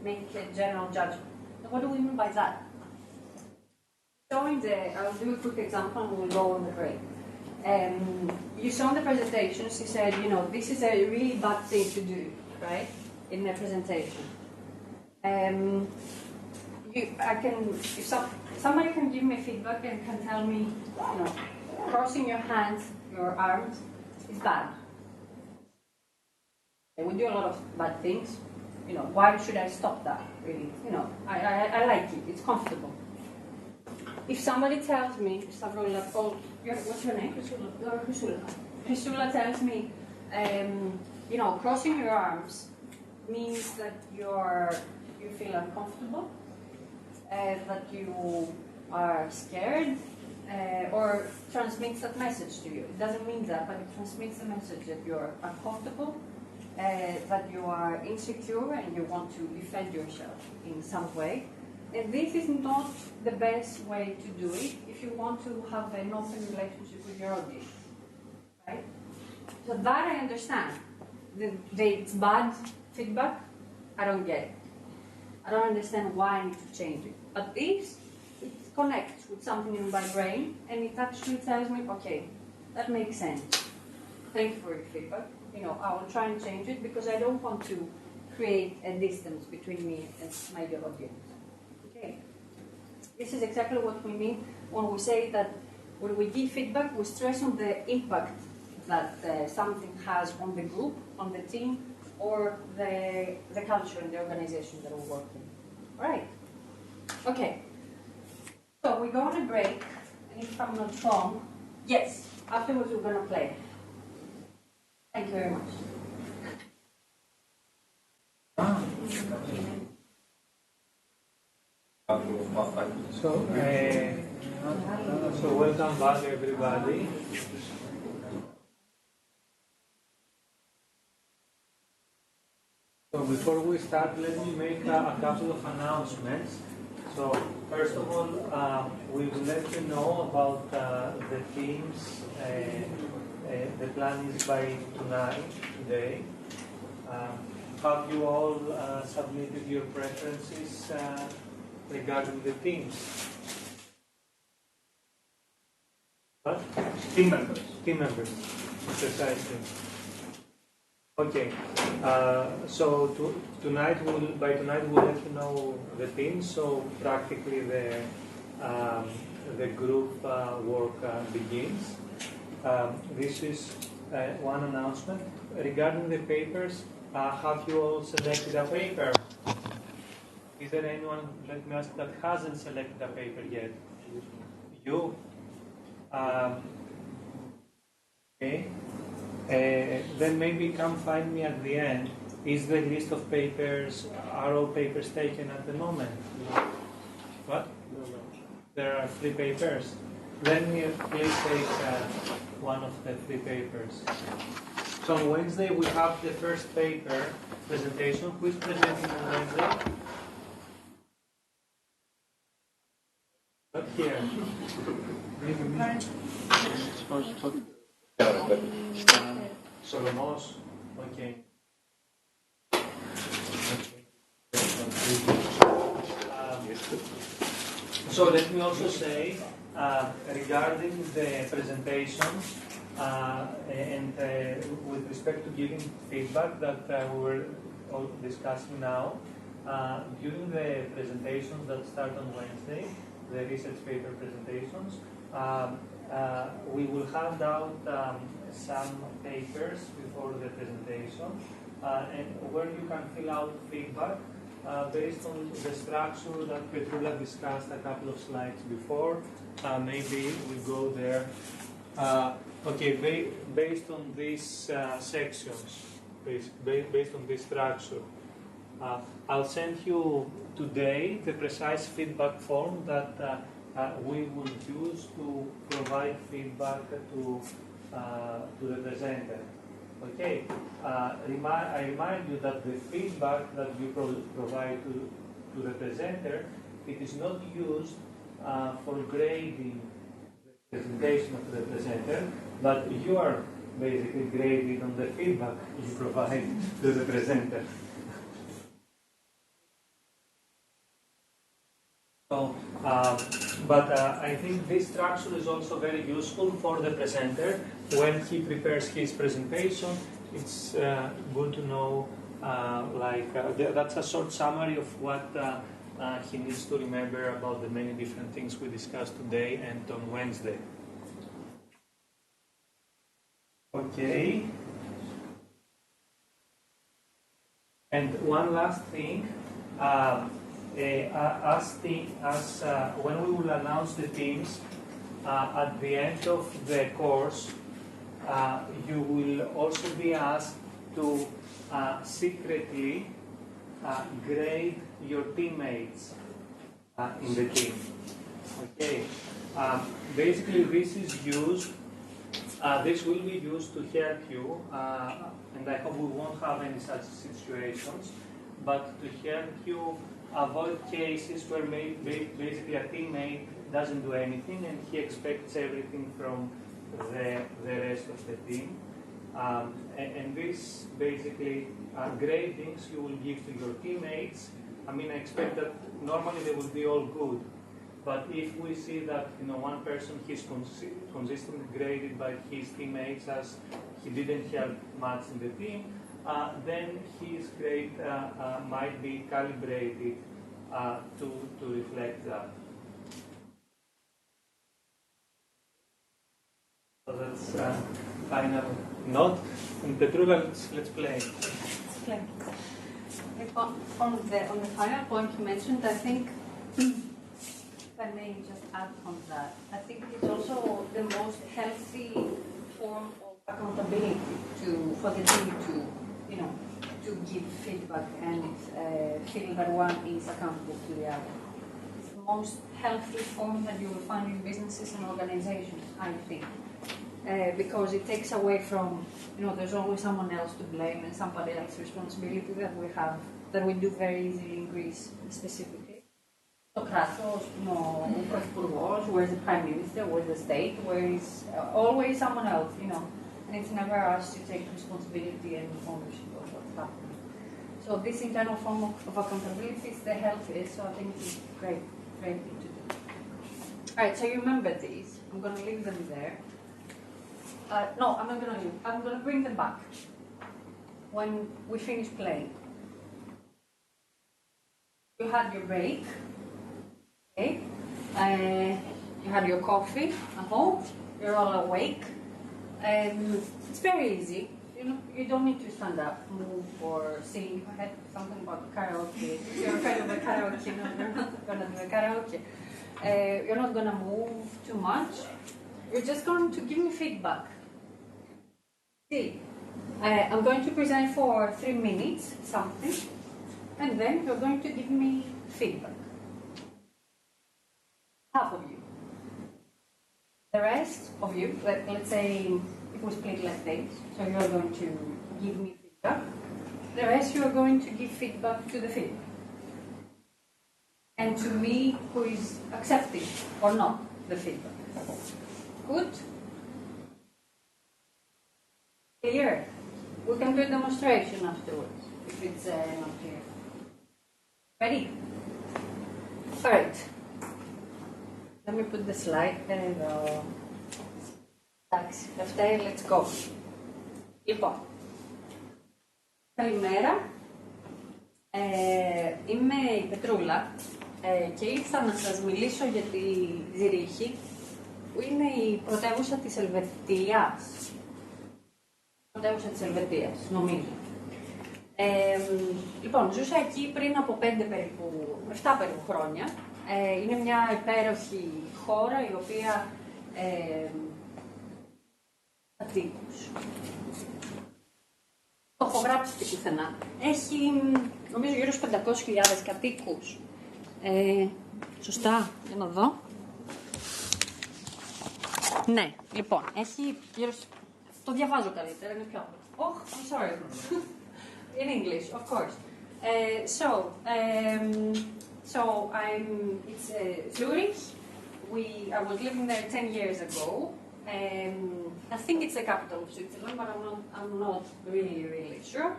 make a general judgment. So what do we mean by that? I'll do a quick example and we'll go on the break. You saw in the presentations, he said, this is a really bad thing to do, right? In the presentation. If somebody can give me feedback and can tell me, crossing your hands, your arms is bad. And we do a lot of bad things. Why should I stop that? Really, I like it. It's comfortable. If somebody tells me, what's your name? Priscilla tells me, crossing your arms means that you feel uncomfortable, that you are scared, or transmits that message to you. It doesn't mean that, but it transmits the message that you're uncomfortable, that you are insecure and you want to defend yourself in some way. And this is not the best way to do it if you want to have an open relationship with your audience, right? So that I understand. It's bad feedback, I don't get it. I don't understand why I need to change it. But this, it connects with something in my brain, and it actually tells me, okay, that makes sense. Thank you for your feedback. I will try and change it because I don't want to create a distance between me and my audience. Okay. This is exactly what we mean when we say that when we give feedback, we stress on the impact that something has on the group, on the team, or the culture and the organization that we work in. All right. Okay. So we go on a break, and if I'm not wrong, yes, afterwards we're going to play. Thank you very much. So welcome back, everybody. So before we start, let me make a couple of announcements. So first of all, we will let you know about the themes. The plan is by today. Have you all submitted your preferences regarding the themes? What? Team members. Team members, precisely. Okay, so tonight by tonight we'll let you know the themes. So practically the group work begins. This is one announcement regarding the papers. Have you all selected a paper? Is there anyone, let me ask, that hasn't selected a paper yet? You? Okay. Then maybe come find me at the end. Is the list of papers, are all papers taken at the moment? No. What? No. There are 3 papers. Then you please take one of the 3 papers. So on Wednesday we have the first paper presentation. Who is presenting on Wednesday? Not here. Solomos. Okay. So let me also say regarding the presentation and with respect to giving feedback that we were all discussing now, during the presentations that start on Wednesday, the research paper presentations, we will hand out some papers before the presentation and where you can fill out feedback based on the structure that Petroula discussed a couple of slides before. Maybe we go there. Okay, based on these sections, based on this structure, I'll send you today the precise feedback form that we will use to provide feedback to the presenter. Okay, I remind you that the feedback that we provide to the presenter, it is not used for grading the presentation of the presenter, but you are basically graded on the feedback you provide to the presenter. So, but I think this structure is also very useful for the presenter when he prepares his presentation. It's good to know, that's a short summary of what he needs to remember about the many different things we discussed today and on Wednesday. Okay. And one last thing. When we will announce the themes at the end of the course, you will also be asked to secretly grade your teammates in the team. Okay. Basically, this is used. This will be used to help you, and I hope we won't have any such situations. But to help you avoid cases where basically a teammate doesn't do anything and he expects everything from the rest of the team. And this basically gradings you will give to your teammates. I mean, I expect that normally they will be all good. But if we see that one person is consistently graded by his teammates as he didn't help much in the team, then his grade might be calibrated to reflect that. So that's final note. And Petroula, let's play. Okay. On the final point you mentioned, I think, if I may just add on that, I think it's also the most healthy form of accountability for the team to give feedback and feel that one is accountable to the other. It's the most healthy form that you will find in businesses and organizations, I think. Because it takes away from, there's always someone else to blame and somebody else's responsibility that we do very easily in Greece specifically. So Kratos, where's the Prime Minister, where's the state, where is always someone else, and it's never us to take responsibility and ownership of what's happening. So this internal form of accountability is the healthiest, so I think it's great thing to do. Alright, so you remember these. I'm going to leave them there. No, I'm not going to leave. I'm going to bring them back. when we finish playing. You had your break, okay? You had your coffee, I hope. You're all awake. It's very easy. You don't need to stand up, move, or sing. I had something about karaoke. If you're afraid of a karaoke, no, you're not going to do a karaoke. You're not going to move too much. You're just going to give me feedback. See, I'm going to present for 3 minutes, something, and then you're going to give me feedback. Half of you. The rest of you, let's say it was split like this, so you're going to give me feedback. The rest you're going to give feedback to the feedback. And to me, who is accepting or not the feedback. Good? Clear? We can do a demonstration afterwards, if it's not clear. Ready? Alright. Let me put the slide. There we go. Εντάξει, Δευτέρη, let's go. Λοιπόν, καλημέρα. Είμαι η Πετρούλα και ήρθα να σας μιλήσω για τη Ζηρίχη, που είναι η πρωτεύουσα της Ελβετίας. Πρωτεύουσα της Ελβετίας, νομίζω. Λοιπόν, ζούσα εκεί πριν από 7 περίπου χρόνια. Είναι μια υπέροχη χώρα η οποία κατοίκους. Το έχω γράψει και πουθενά. Έχει, νομίζω, γύρω στους 500.000 κατοίκους. Σωστά, για να δω. Ναι, λοιπόν, έχει γύρω στους... Το διαβάζω καλύτερα, είναι πιο απλό. Oh, I'm sorry. In English, of course. It's Zurich. I was living there 10 years ago. I think it's the capital of Switzerland, but I'm not really sure.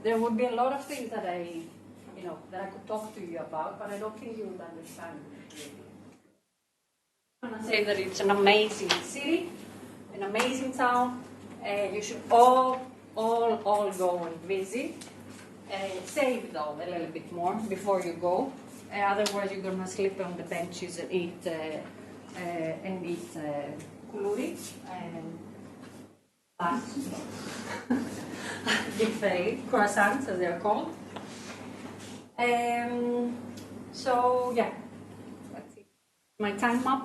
There would be a lot of things that I could talk to you about, but I don't think you would understand really. I'm gonna say that it's an amazing city, an amazing town. You should all go and visit. Save though a little bit more before you go. Otherwise, you're gonna sleep on the benches and eat kuluri and croissants, as they're called. So yeah, let's see. My time up.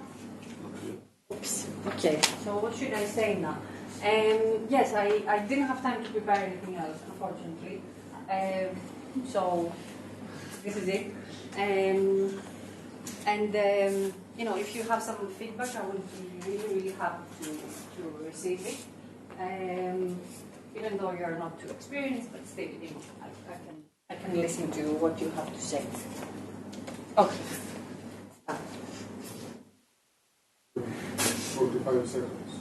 Oops. Okay. So what should I say now? Yes, I didn't have time to prepare anything else, unfortunately. So this is it. If you have some feedback, I would be really happy to receive it. Even though you're not too experienced, but still, I can listen to what you have to say. Okay. 45 seconds.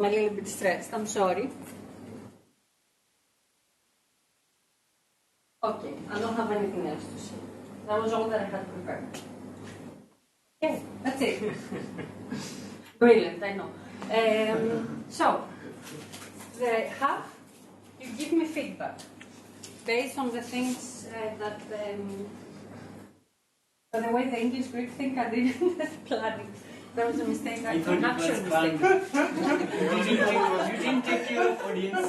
I'm a little bit stressed, I'm sorry. Okay, I don't have anything else to say. That was all that I had prepared. Okay, that's it. Brilliant, I know. So, the half, you give me feedback based on the things that, by the way, the English Greek thing I didn't plan it. That was a mistake. I thought actual mistake. You didn't take care of audience.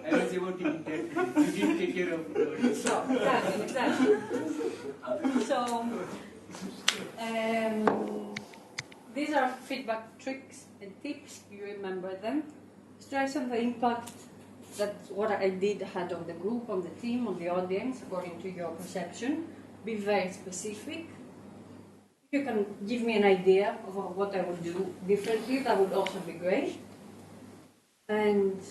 I was about to interpret. You didn't take care of audience. So, exactly. So, these are feedback tricks and tips. You remember them. Stress on the impact that what I did had on the group, on the team, on the audience, according to your perception. Be very specific. If you can give me an idea of what I would do differently, that would also be great. And,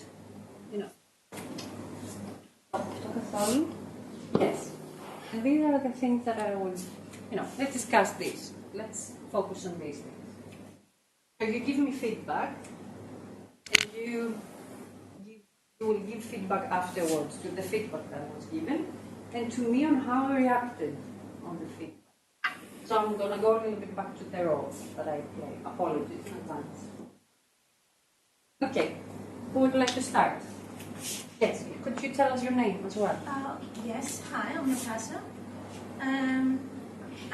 yes. And these are the things that I would, let's discuss this. Let's focus on these things. So you give me feedback, and you will give feedback afterwards to the feedback that was given, and to me on how I reacted on the feedback. So I'm going to go a little bit back to the roles that I play. Apologies in advance. Okay, who would like to start? Yes, could you tell us your name as well? Yes, hi, I'm Natasha. I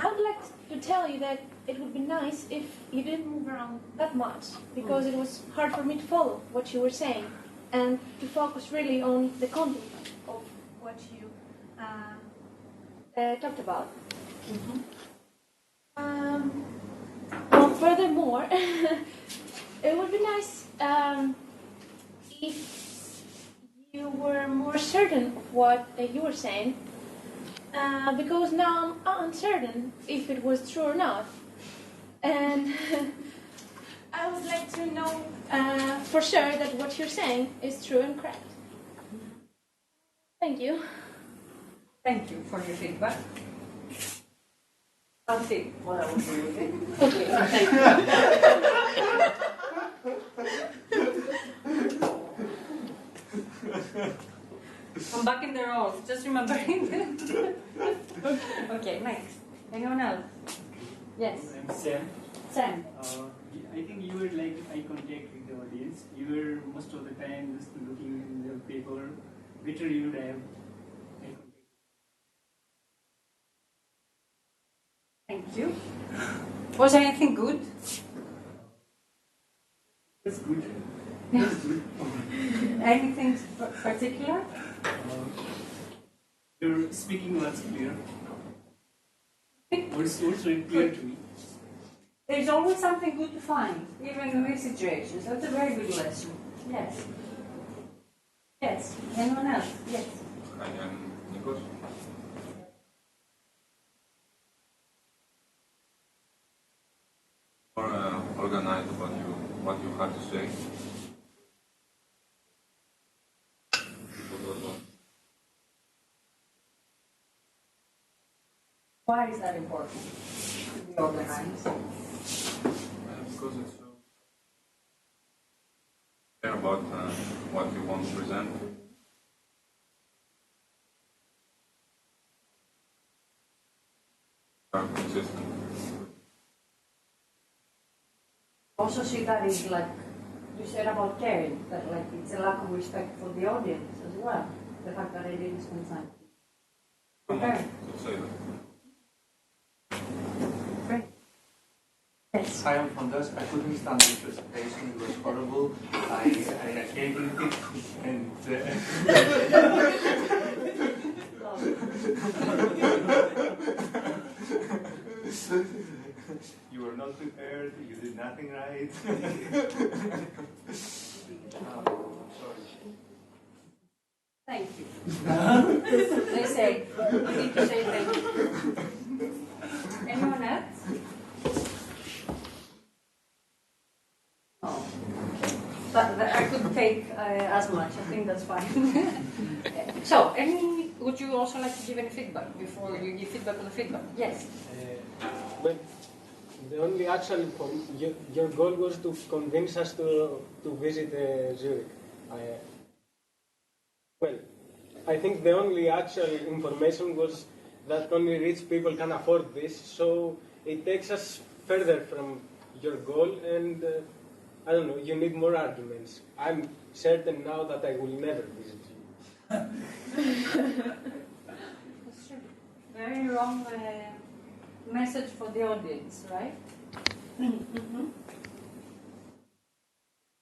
would like to tell you that it would be nice if you didn't move around that much, because it was hard for me to follow what you were saying and to focus really on the content of what you talked about. Well, furthermore, it would be nice if you were more certain of what you were saying, because now I'm uncertain if it was true or not. And I would like to know for sure that what you're saying is true and correct. Thank you. Thank you for your feedback. I'll see what I will do with it. Okay, thank you. I'm back in the roles, just remembering that. Okay, next. Anyone else? Yes. I'm Sam. Sam. I think you would like eye contact with the audience. You were most of the time just looking in the paper. Better you would have eye contact. Thank you. Was there anything good? That's good. That's good. Anything particular? Your speaking was clear. Also clear to me. There's always something good to find, even in these situations. That's a very good lesson. Yes. Yes. Anyone else? Yes. I am Nikos. More organized what you had to say. Why is that important to be organized? Because it's so clear about what you want to present. Are consistent. Also see that is like, you said about caring, that like it's a lack of respect for the audience as well. The fact that I didn't spend time. Okay. So say that. Great. Yes. Hi, I'm Fontas. I couldn't stand the presentation. It was horrible. I hated it. And you were not prepared. You did nothing right. Sorry. Thank you. They say, you need to say thank you. Anyone else? Oh. But I could take as much. I think that's fine. So, would you also like to give any feedback before you give feedback on the feedback? Yes. Well, the only actual your goal was to convince us to visit Zurich. Well, I think the only actual information was that only rich people can afford this, so it takes us further from your goal, and I don't know, you need more arguments. I'm certain now that I will never visit you. That's true. Very wrong message for the audience, right? Mm-hmm.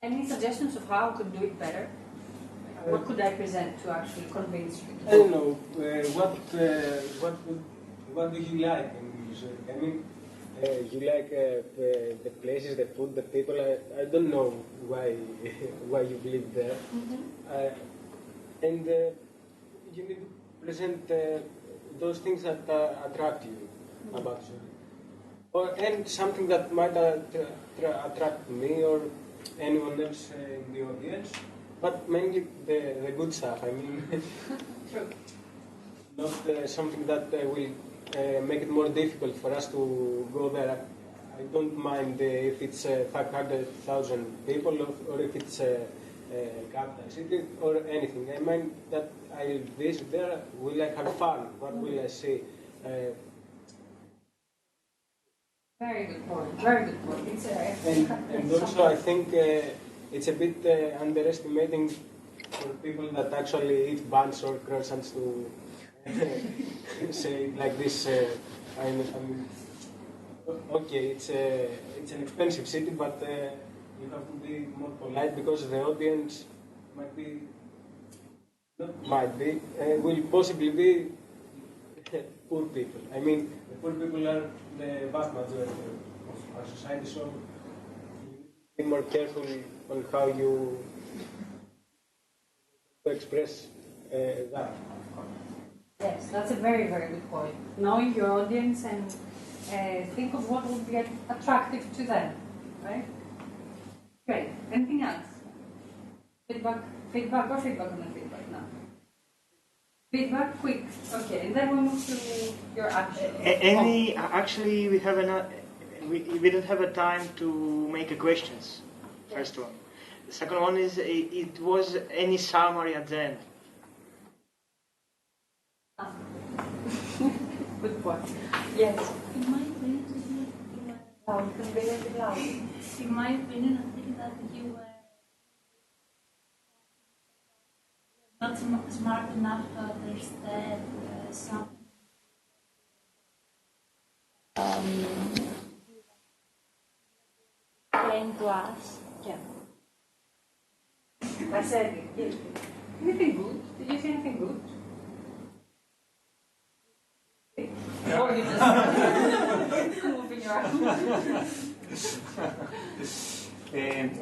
Any suggestions of how I could do it better? What could I present to actually convince you? I don't know, what do you like in music? I mean, you like the places, the food, the people. I don't know why you live there. Mm-hmm. And you need to present those things that attract you about Zurich. And something that might attract me or anyone else in the audience. But mainly the good stuff, I mean. True. Not something that will make it more difficult for us to go there. I don't mind if it's 500,000 people or if it's a capital city or anything. I mind that I'll visit there, will I have fun, what will I see? Very good point. Very good point. It's And also, I think it's a bit underestimating for people that actually eat buns or croissants to say it like this. I mean, okay, it's an expensive city, but you have to be more polite because the audience might be, not might be, will possibly be poor people. I mean, the poor people are the vast majority of our society, so you need to be more careful on how you express that. Yes, that's a very, very good point. Knowing your audience and think of what would be attractive to them, right? Great. Anything else? Feedback or feedback on the feedback now? Feedback, quick. Okay, and then we move to your action. Actually, we have we don't have a time to make a questions. First one. The second one is it was any summary at the end. Good point. Yes. In my opinion, in my opinion, I think that you were not smart enough to understand some explain to us. Yeah. I said, anything good? Did you say anything good? Or you just moving around?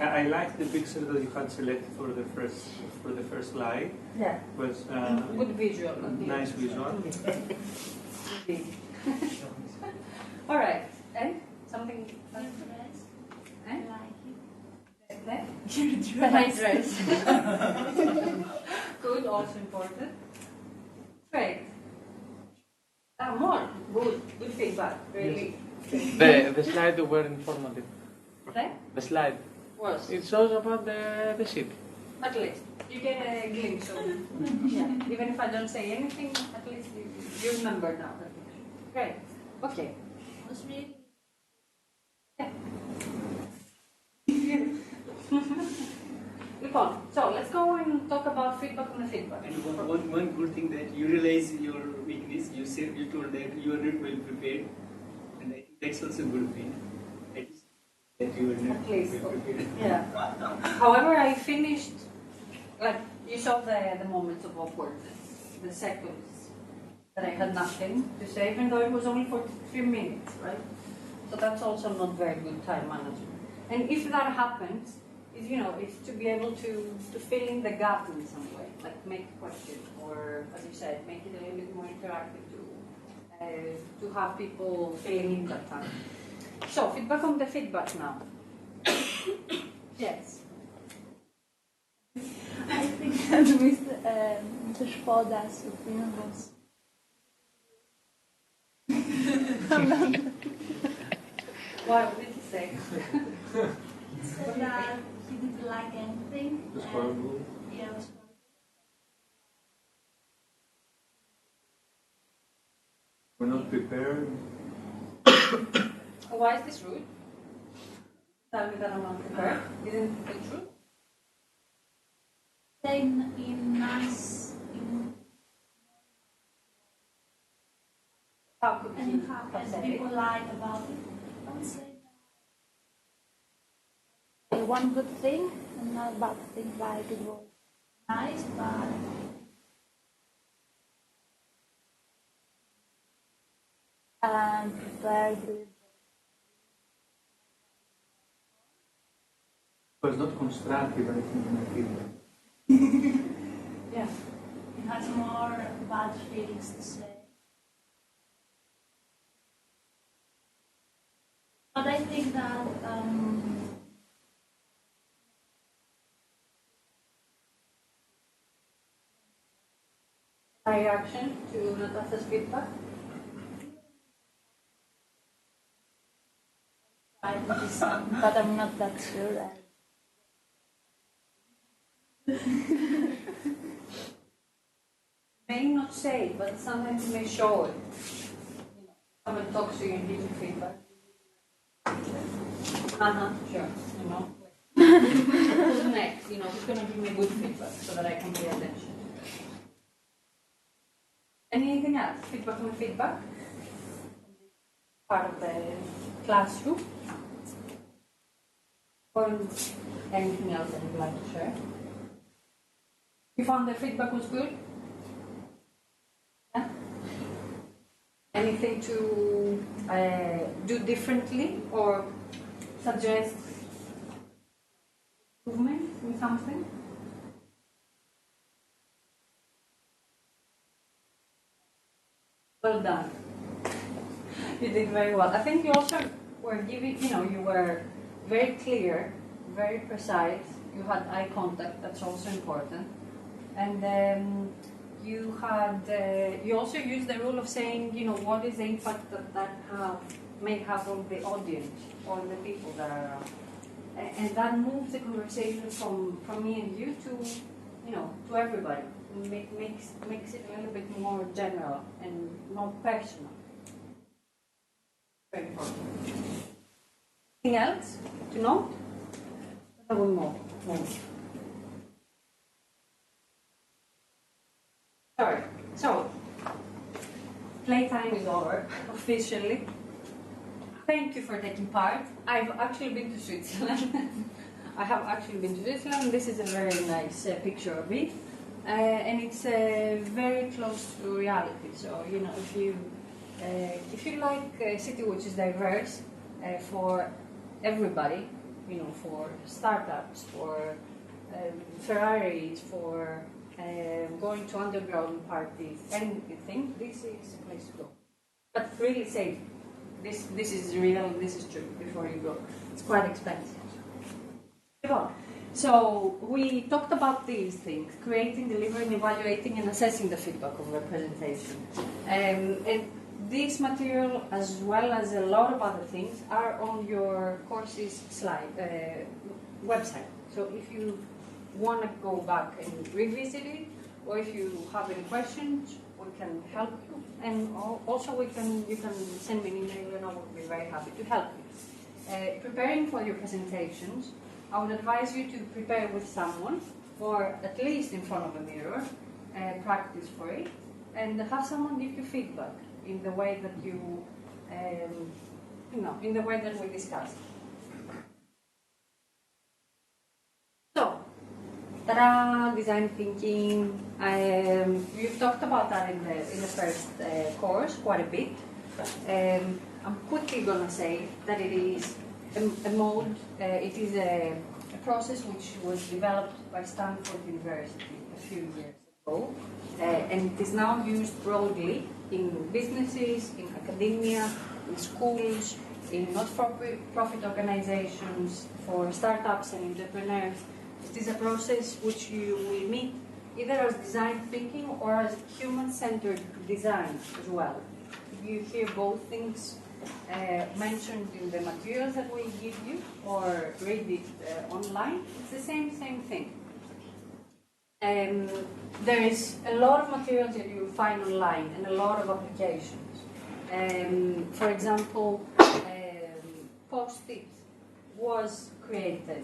I like the picture that you had selected for the first slide. Yeah. It was Good visual. nice visual. Indeed. All right. And something Your dress, Eh? I like it. there? Your The nice dress. Good, also important. Great. More. Good feedback. Really. The slide were informative. Right? The slide. Was. It shows about the city. At least. You get a glimpse of it. Yeah. Even if I don't say anything, at least you remember now. Great. Okay. Was really So let's go and talk about feedback on the feedback. And one good thing that you realize your weakness, you told that you are not well prepared, and I think that's also a good thing. At least that you are not At least. well prepared. Yeah. However, I finished, like, you saw the moments of awkwardness, the seconds that I had nothing to say, even though it was only for 3 minutes, right? So that's also not very good time management. And if that happens, is to be able to fill in the gap in some way, like make a question, or as you said, make it a little bit more interactive to have people filling in that time. So feedback on the feedback now. Yes. I think that Mr. Shpoda's opinion was What did you say? he said that he didn't like anything. It was horrible. Yeah, it was We're not prepared. Why is this rude? Tell me that I'm not prepared. Isn't it true? saying in nice, How could he and have said be it? polite about it. I would say that one good thing and not bad thing, like it was nice, but prepared with It was not constructive, I think, in my feedback. Yeah. it has more bad feelings to say. But I think that My reaction to Natasha's feedback? I do this, but I'm not that sure. May not say it, but sometimes you may show it. Someone talks to you and gives you feedback. Sure. You know, who's next? You know, who's going to give me good feedback so that I can pay attention. Anything else? Feedback on feedback? Part of the classroom? Or anything else that you'd like to share? You found the feedback was good? Yeah? Anything to do differently or suggest improvement in something? Well done. You did very well. I think you also were giving, you were very clear, very precise. You had eye contact, that's also important. And you also used the rule of saying, what is the impact that may have on the audience, on the people that are around. And that moves the conversation from me and you to everybody. Makes it a little bit more general and more personal. Very important. Anything else to note? I will move. Sorry. So, playtime is over, officially. Thank you for taking part. I've actually been to Switzerland. I have actually been to Switzerland. This is a very nice picture of it. And it's very close to reality. So, if you like a city which is diverse for everybody, for startups, for Ferraris, for going to underground parties, anything, this is a place to go. But really safe. This is real, this is true before you go. It's quite expensive. So we talked about these things: creating, delivering, evaluating, and assessing the feedback of a presentation. And this material, as well as a lot of other things, are on your courses website. So if you want to go back and revisit it, or if you have any questions, we can help you. And also you can send me an email and I will be very happy to help you. Preparing for your presentations, I would advise you to prepare with someone, or at least in front of a mirror, practice for it, and have someone give you feedback in the way that in the way that we discussed. So, design thinking. You've talked about that in the first course quite a bit. I'm quickly going to say that it is a mode. It is a process which was developed by Stanford University a few years ago, and it is now used broadly in businesses, in academia, in schools, in not-for-profit organizations, for startups and entrepreneurs. It is a process which you will meet either as design thinking or as human-centered design as well. You hear both things mentioned in the materials that we give you or read it online. It's the same thing. There is a lot of materials that you find online and a lot of applications. For example, Post-its was created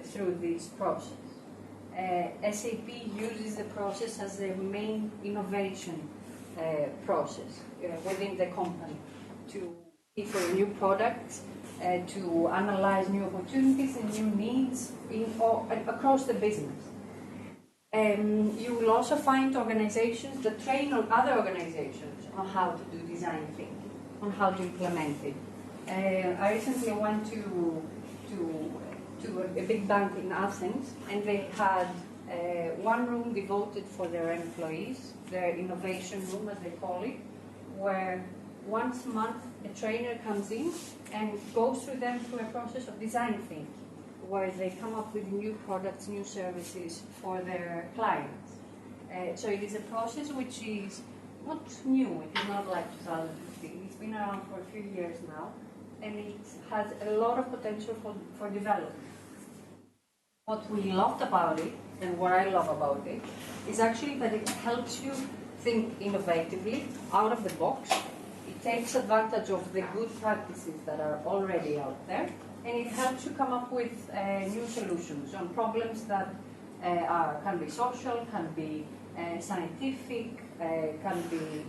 through this process. SAP uses the process as the main innovation process within the company to look for new products, to analyze new opportunities and new needs across the business. You will also find organizations that train on other organizations on how to do design thinking, on how to implement it. I recently went to a big bank in Athens, and they had one room devoted for their employees, their innovation room as they call it, where once a month a trainer comes in and goes through them through a process of design thinking, where they come up with new products, new services for their clients. So it is a process which is not new, it is not like 2015, it's been around for a few years now, and it has a lot of potential for development. What we loved about it, and what I love about it, is actually that it helps you think innovatively, out of the box. It takes advantage of the good practices that are already out there, and it helps you come up with new solutions on problems that can be social, can be scientific, can be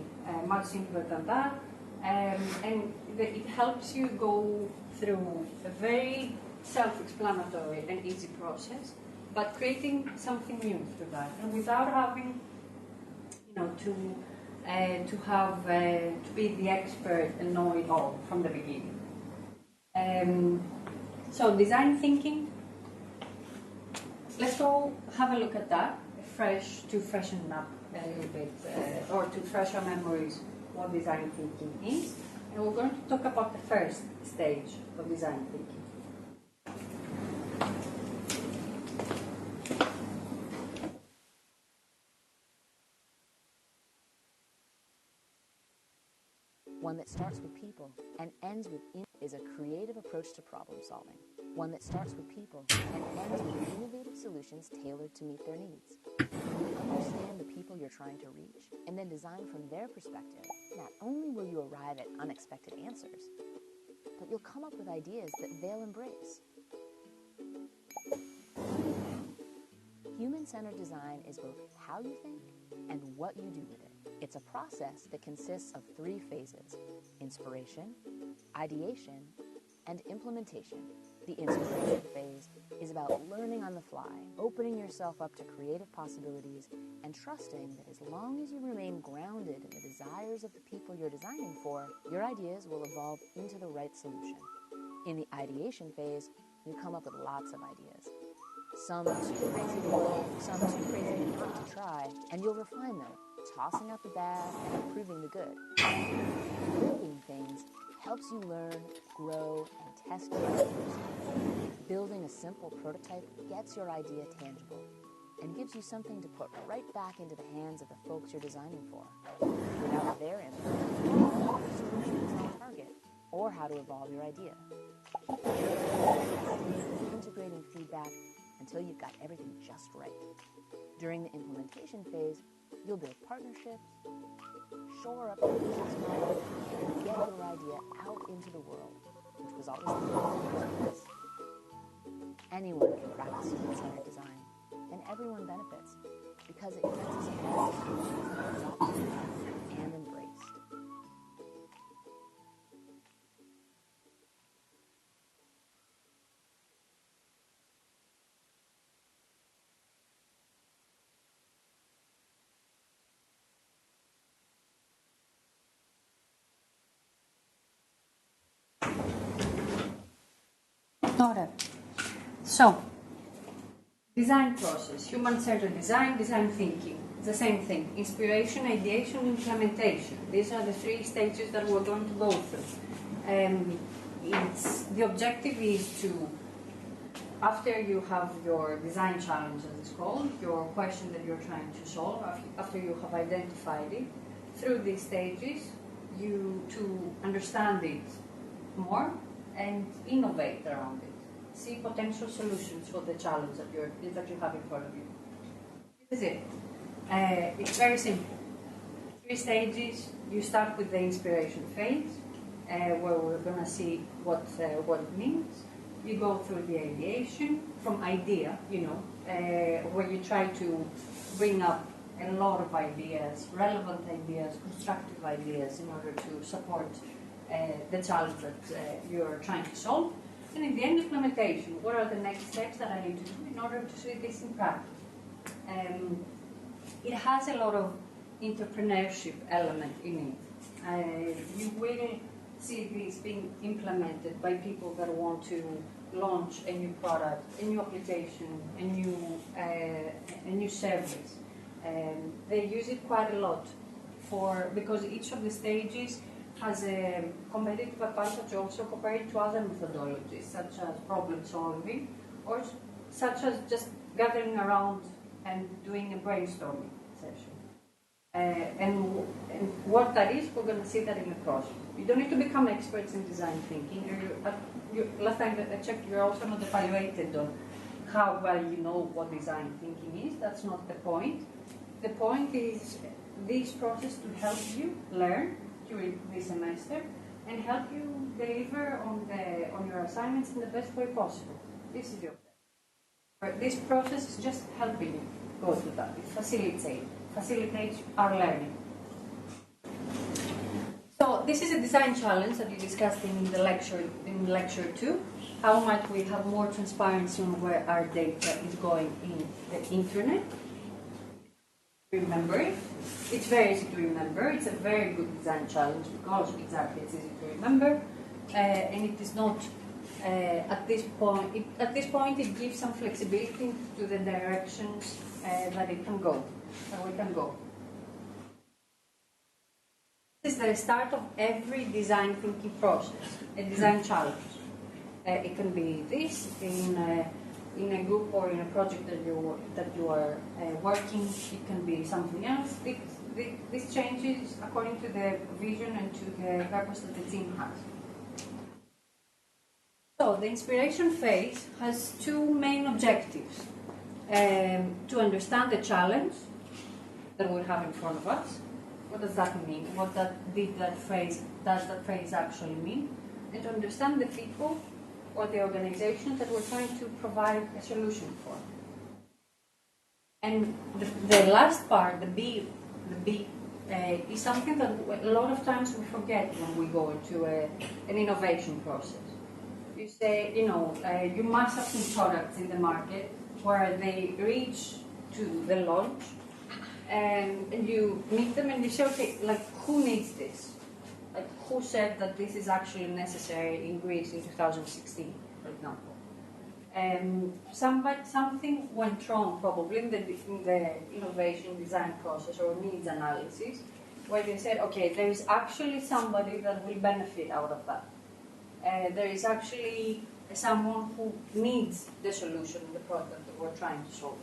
much simpler than that. And it helps you go through a very self-explanatory and easy process, but creating something new through that, and without having, to be the expert and know it all from the beginning. So design thinking. Let's go have a look at that, to freshen up a little bit, or to fresh our memories what design thinking is. And we're going to talk about the first stage of design thinking. One that starts with people and ends with is a creative approach to problem solving. One that starts with people and ends with innovative solutions tailored to meet their needs. Understand the people you're trying to reach and then design from their perspective. Not only will you arrive at unexpected answers, but you'll come up with ideas that they'll embrace. Human-centered design is both how you think and what you do with it. It's a process that consists of 3 phases: inspiration, ideation, and implementation. The inspiration phase is about learning on the fly, opening yourself up to creative possibilities, and trusting that as long as you remain grounded in the desires of the people you're designing for, your ideas will evolve into the right solution. In the ideation phase, you come up with lots of ideas. Some too crazy to work, some too crazy not to try, and you'll refine them, tossing out the bad and improving the good. Building things helps you learn, grow, and test your ideas. Building a simple prototype gets your idea tangible and gives you something to put right back into the hands of the folks you're designing for. Without their input, you don't know if the solution is on target or how to evolve your idea. Integrating feedback until you've got everything just right. During the implementation phase, you'll build partnerships, shore up your business model, and get your idea out into the world, which was always the goal in the first place. Anyone can practice human-centered design, and everyone benefits, because it gets us all adopted and embraced. So, design process, human-centered design, design thinking. It's the same thing. Inspiration, ideation, implementation. These are the 3 stages that we're going to go through. The objective is to, after you have your design challenge, as it's called, your question that you're trying to solve, after you have identified it, through these stages, to understand it more and innovate around it. See potential solutions for the challenge that you have in front of you. This is it. It's very simple. 3 stages. You start with the inspiration phase, where we're going to see what it means. You go through the ideation, from idea, where you try to bring up a lot of ideas, relevant ideas, constructive ideas, in order to support the challenge that you're trying to solve. And in the end, implementation. What are the next steps that I need to do in order to see this in practice? It has a lot of entrepreneurship element in it. You will see this being implemented by people that want to launch a new product, a new application, a new service. They use it quite a lot because each of the stages has a competitive advantage also compared to other methodologies, such as problem solving, or such as just gathering around and doing a brainstorming session. And what that is, we're going to see that in the process. You don't need to become experts in design thinking. Last time I checked, you're also not evaluated on how well you know what design thinking is. That's not the point. The point is this process to help you learn during this semester and help you deliver on your assignments in the best way possible. This is the objective. This process is just helping you go through that. It facilitates our learning. So this is a design challenge that we discussed in lecture 2. How might we have more transparency on where our data is going in the internet? Remember it. It's very easy to remember. It's a very good design challenge because exactly it's easy to remember, and it is not at this point. At this point, it gives some flexibility to the directions that it can go. That we can go. This is the start of every design thinking process, a design challenge. It can be this in a group or in a project that you are working. It can be something else. This changes according to the vision and to the purpose that the team has. So the inspiration phase has two main objectives: to understand the challenge that we have in front of us. What does that mean? What does that phrase actually mean? And to understand the people or the organizations that we're trying to provide a solution for. And the last part, the B, is something that a lot of times we forget when we go into an innovation process. You say, you must have some products in the market where they reach to the launch, and you meet them and you say, okay, who needs this? Who said that this is actually necessary in Greece in 2016, for example? Something went wrong probably in the innovation design process or needs analysis, where they said, okay, there is actually somebody that will benefit out of that. There is actually someone who needs the solution, the product that we're trying to solve.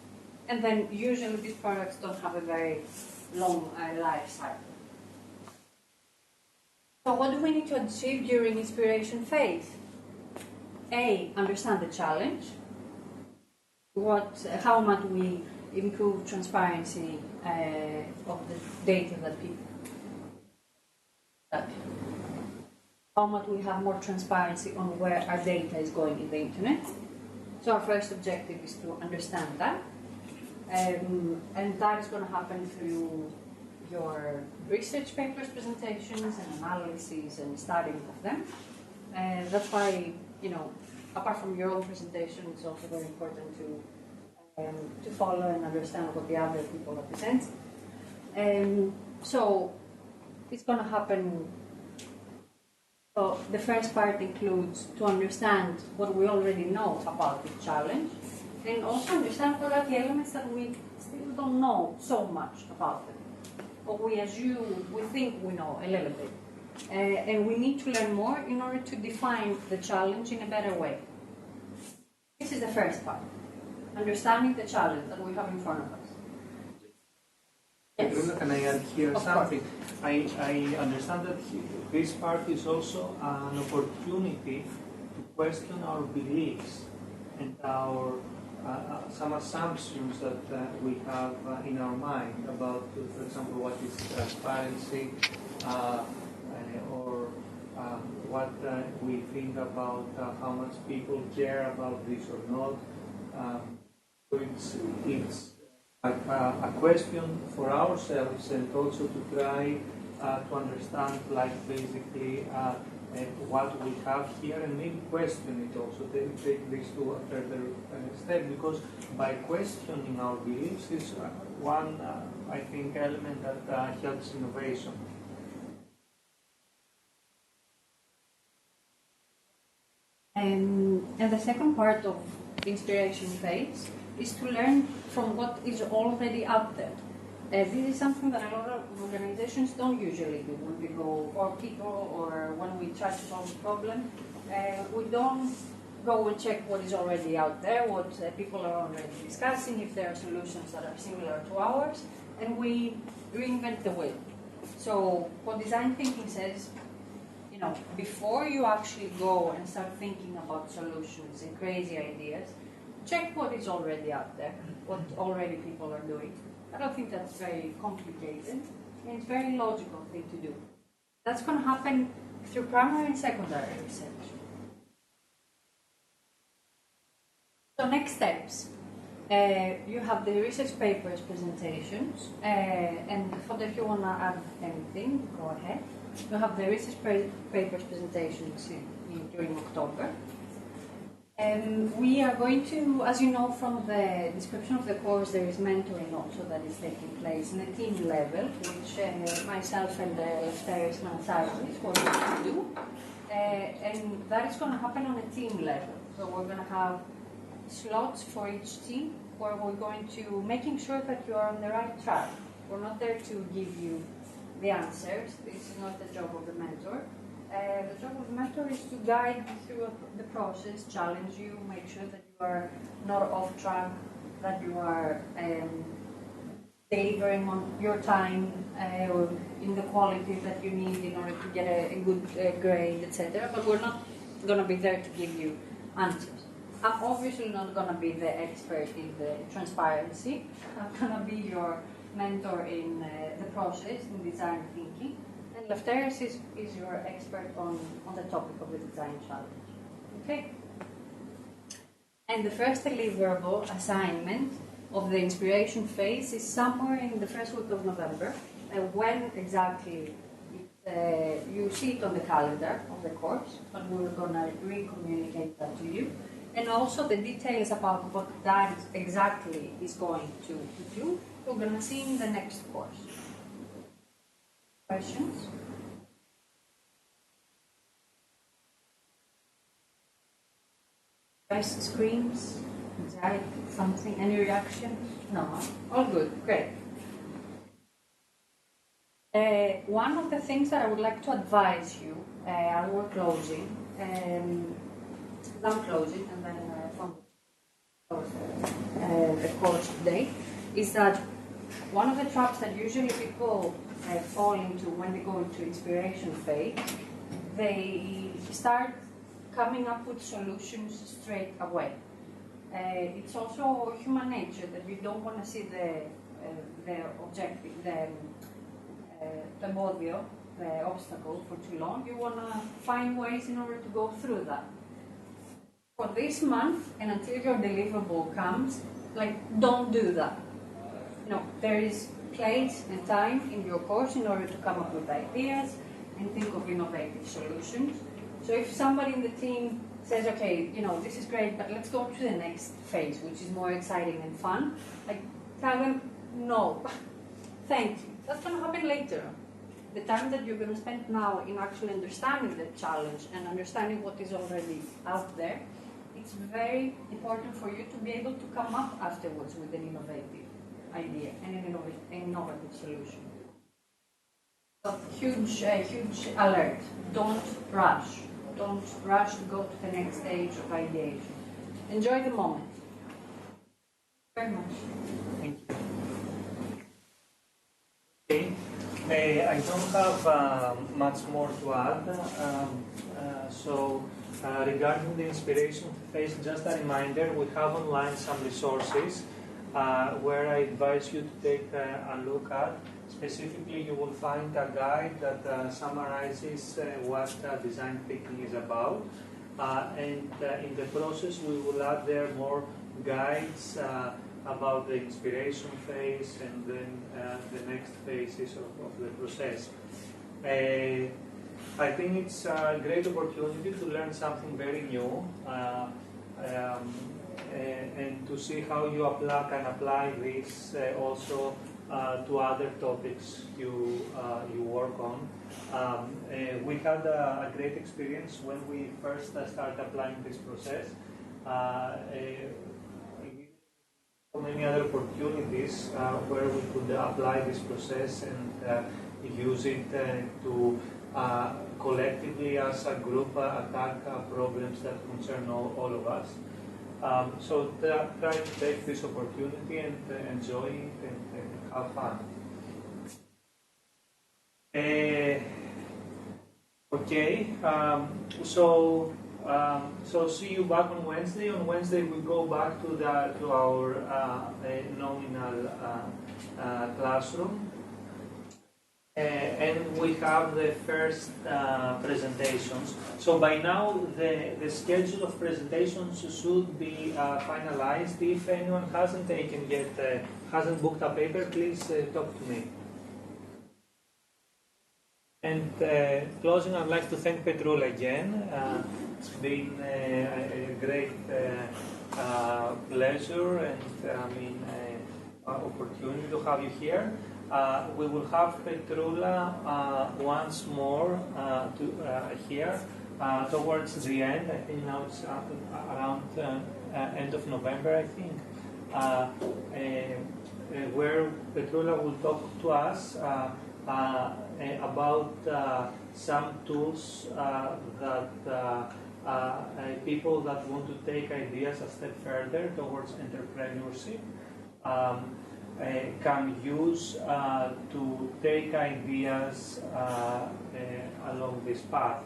And then usually these products don't have a very long life cycle. So what do we need to achieve during inspiration phase? A, understand the challenge. How might we improve transparency of the data that people have? How might we have more transparency on where our data is going in the internet? So our first objective is to understand that. And that is going to happen through your research papers, presentations, and analyses and studying of them. That's why, apart from your own presentation, it's also very important to follow and understand what the other people represent. So it's going to happen. So the first part includes to understand what we already know about the challenge, and also understand what are the elements that we still don't know so much about them. Or we think we know a little bit. And we need to learn more in order to define the challenge in a better way. This is the first part, understanding the challenge that we have in front of us. Yes. Can I add here something? I understand that this part is also an opportunity to question our beliefs and our some assumptions that we have in our mind about, for example, what is transparency or what we think about how much people care about this or not. So it's a question for ourselves, and also to try to understand, basically what we have here, and maybe question it also. Then take this to a further step, because by questioning our beliefs is one, I think, element that helps innovation. And the second part of the inspiration phase is to learn from what is already out there. This is something that a lot of organizations don't usually do when we go, or people, or when we try to solve a problem. We don't go and check what is already out there, what people are already discussing, if there are solutions that are similar to ours, and we reinvent the wheel. So what design thinking says, before you actually go and start thinking about solutions and crazy ideas, check what is already out there, what already people are doing. I don't think that's very complicated, and it's a very logical thing to do. That's going to happen through primary and secondary research. So next steps. You have the research papers presentations, and if you want to add anything, go ahead. You have the research papers presentations during October. We are going to, as you know from the description of the course, there is mentoring also that is taking place in a team level, which myself and Lefteris Manasakis were going to do. And that is going to happen on a team level. So we're going to have slots for each team where we're going to making sure that you are on the right track. We're not there to give you the answers. This is not the job of the mentor. The job of the mentor is to guide you through the process, challenge you, make sure that you are not off track, that you are delivering on your time in the quality that you need in order to get a good grade, etc. But we're not going to be there to give you answers. I'm obviously not going to be the expert in the transparency. I'm going to be your mentor in the process, in design thinking. And Lefteris is your expert on the topic of the design challenge. Okay? And the first deliverable assignment of the inspiration phase is somewhere in the first week of November. When exactly, you see it on the calendar of the course, but we're going to re-communicate that to you. And also the details about what that exactly is going to do, we're going to see in the next course. Questions? Stress, screams, anxiety, something, any reaction? No, all good, great. One of the things that I would like to advise you as we're closing, I'm closing and then from the course today, is that one of the traps that usually people fall into when they go into inspiration phase, they start coming up with solutions straight away. It's also human nature that you don't want to see the objective, the modio, the obstacle for too long. You want to find ways in order to go through that. For this month and until your deliverable comes, don't do that. No, there is place and time in your course in order to come up with ideas and think of innovative solutions. So if somebody in the team says, okay, this is great, but let's go to the next phase, which is more exciting and fun, tell them, no, thank you. That's going to happen later. The time that you're going to spend now in actually understanding the challenge and understanding what is already out there, it's very important for you to be able to come up afterwards with an innovative idea and an innovative solution. So huge alert. Don't rush. Don't rush to go to the next stage of ideation. Enjoy the moment. Very much. Thank you. Okay, I don't have much more to add. Regarding the inspiration phase, just a reminder, we have online some resources where I advise you to take a look at. Specifically, you will find a guide that summarizes what design thinking is about. And in the process, we will add there more guides about the inspiration phase and then the next phases of the process. I think it's a great opportunity to learn something very new and to see how you can apply this also to other topics you work on. We had a great experience when we first started applying this process. So many other opportunities where we could apply this process and use it to collectively as a group attack problems that concern all of us. So try to take this opportunity and enjoy it and have fun. Okay, so see you back on Wednesday. On Wednesday we go back to our nominal classroom. and we have the first presentations. So by now, the schedule of presentations should be finalized. If anyone hasn't taken yet, hasn't booked a paper, please talk to me. And closing, I'd like to thank Petroula again. It's been a great pleasure and opportunity to have you here. We will have Petroula once more here towards the end. I think now it's around end of November, I think, where Petroula will talk to us about some tools that people that want to take ideas a step further towards entrepreneurship can use to take ideas along this path.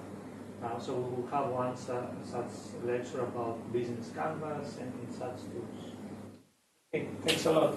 So we will have one such lecture about business canvas and such tools. Okay, thanks a lot.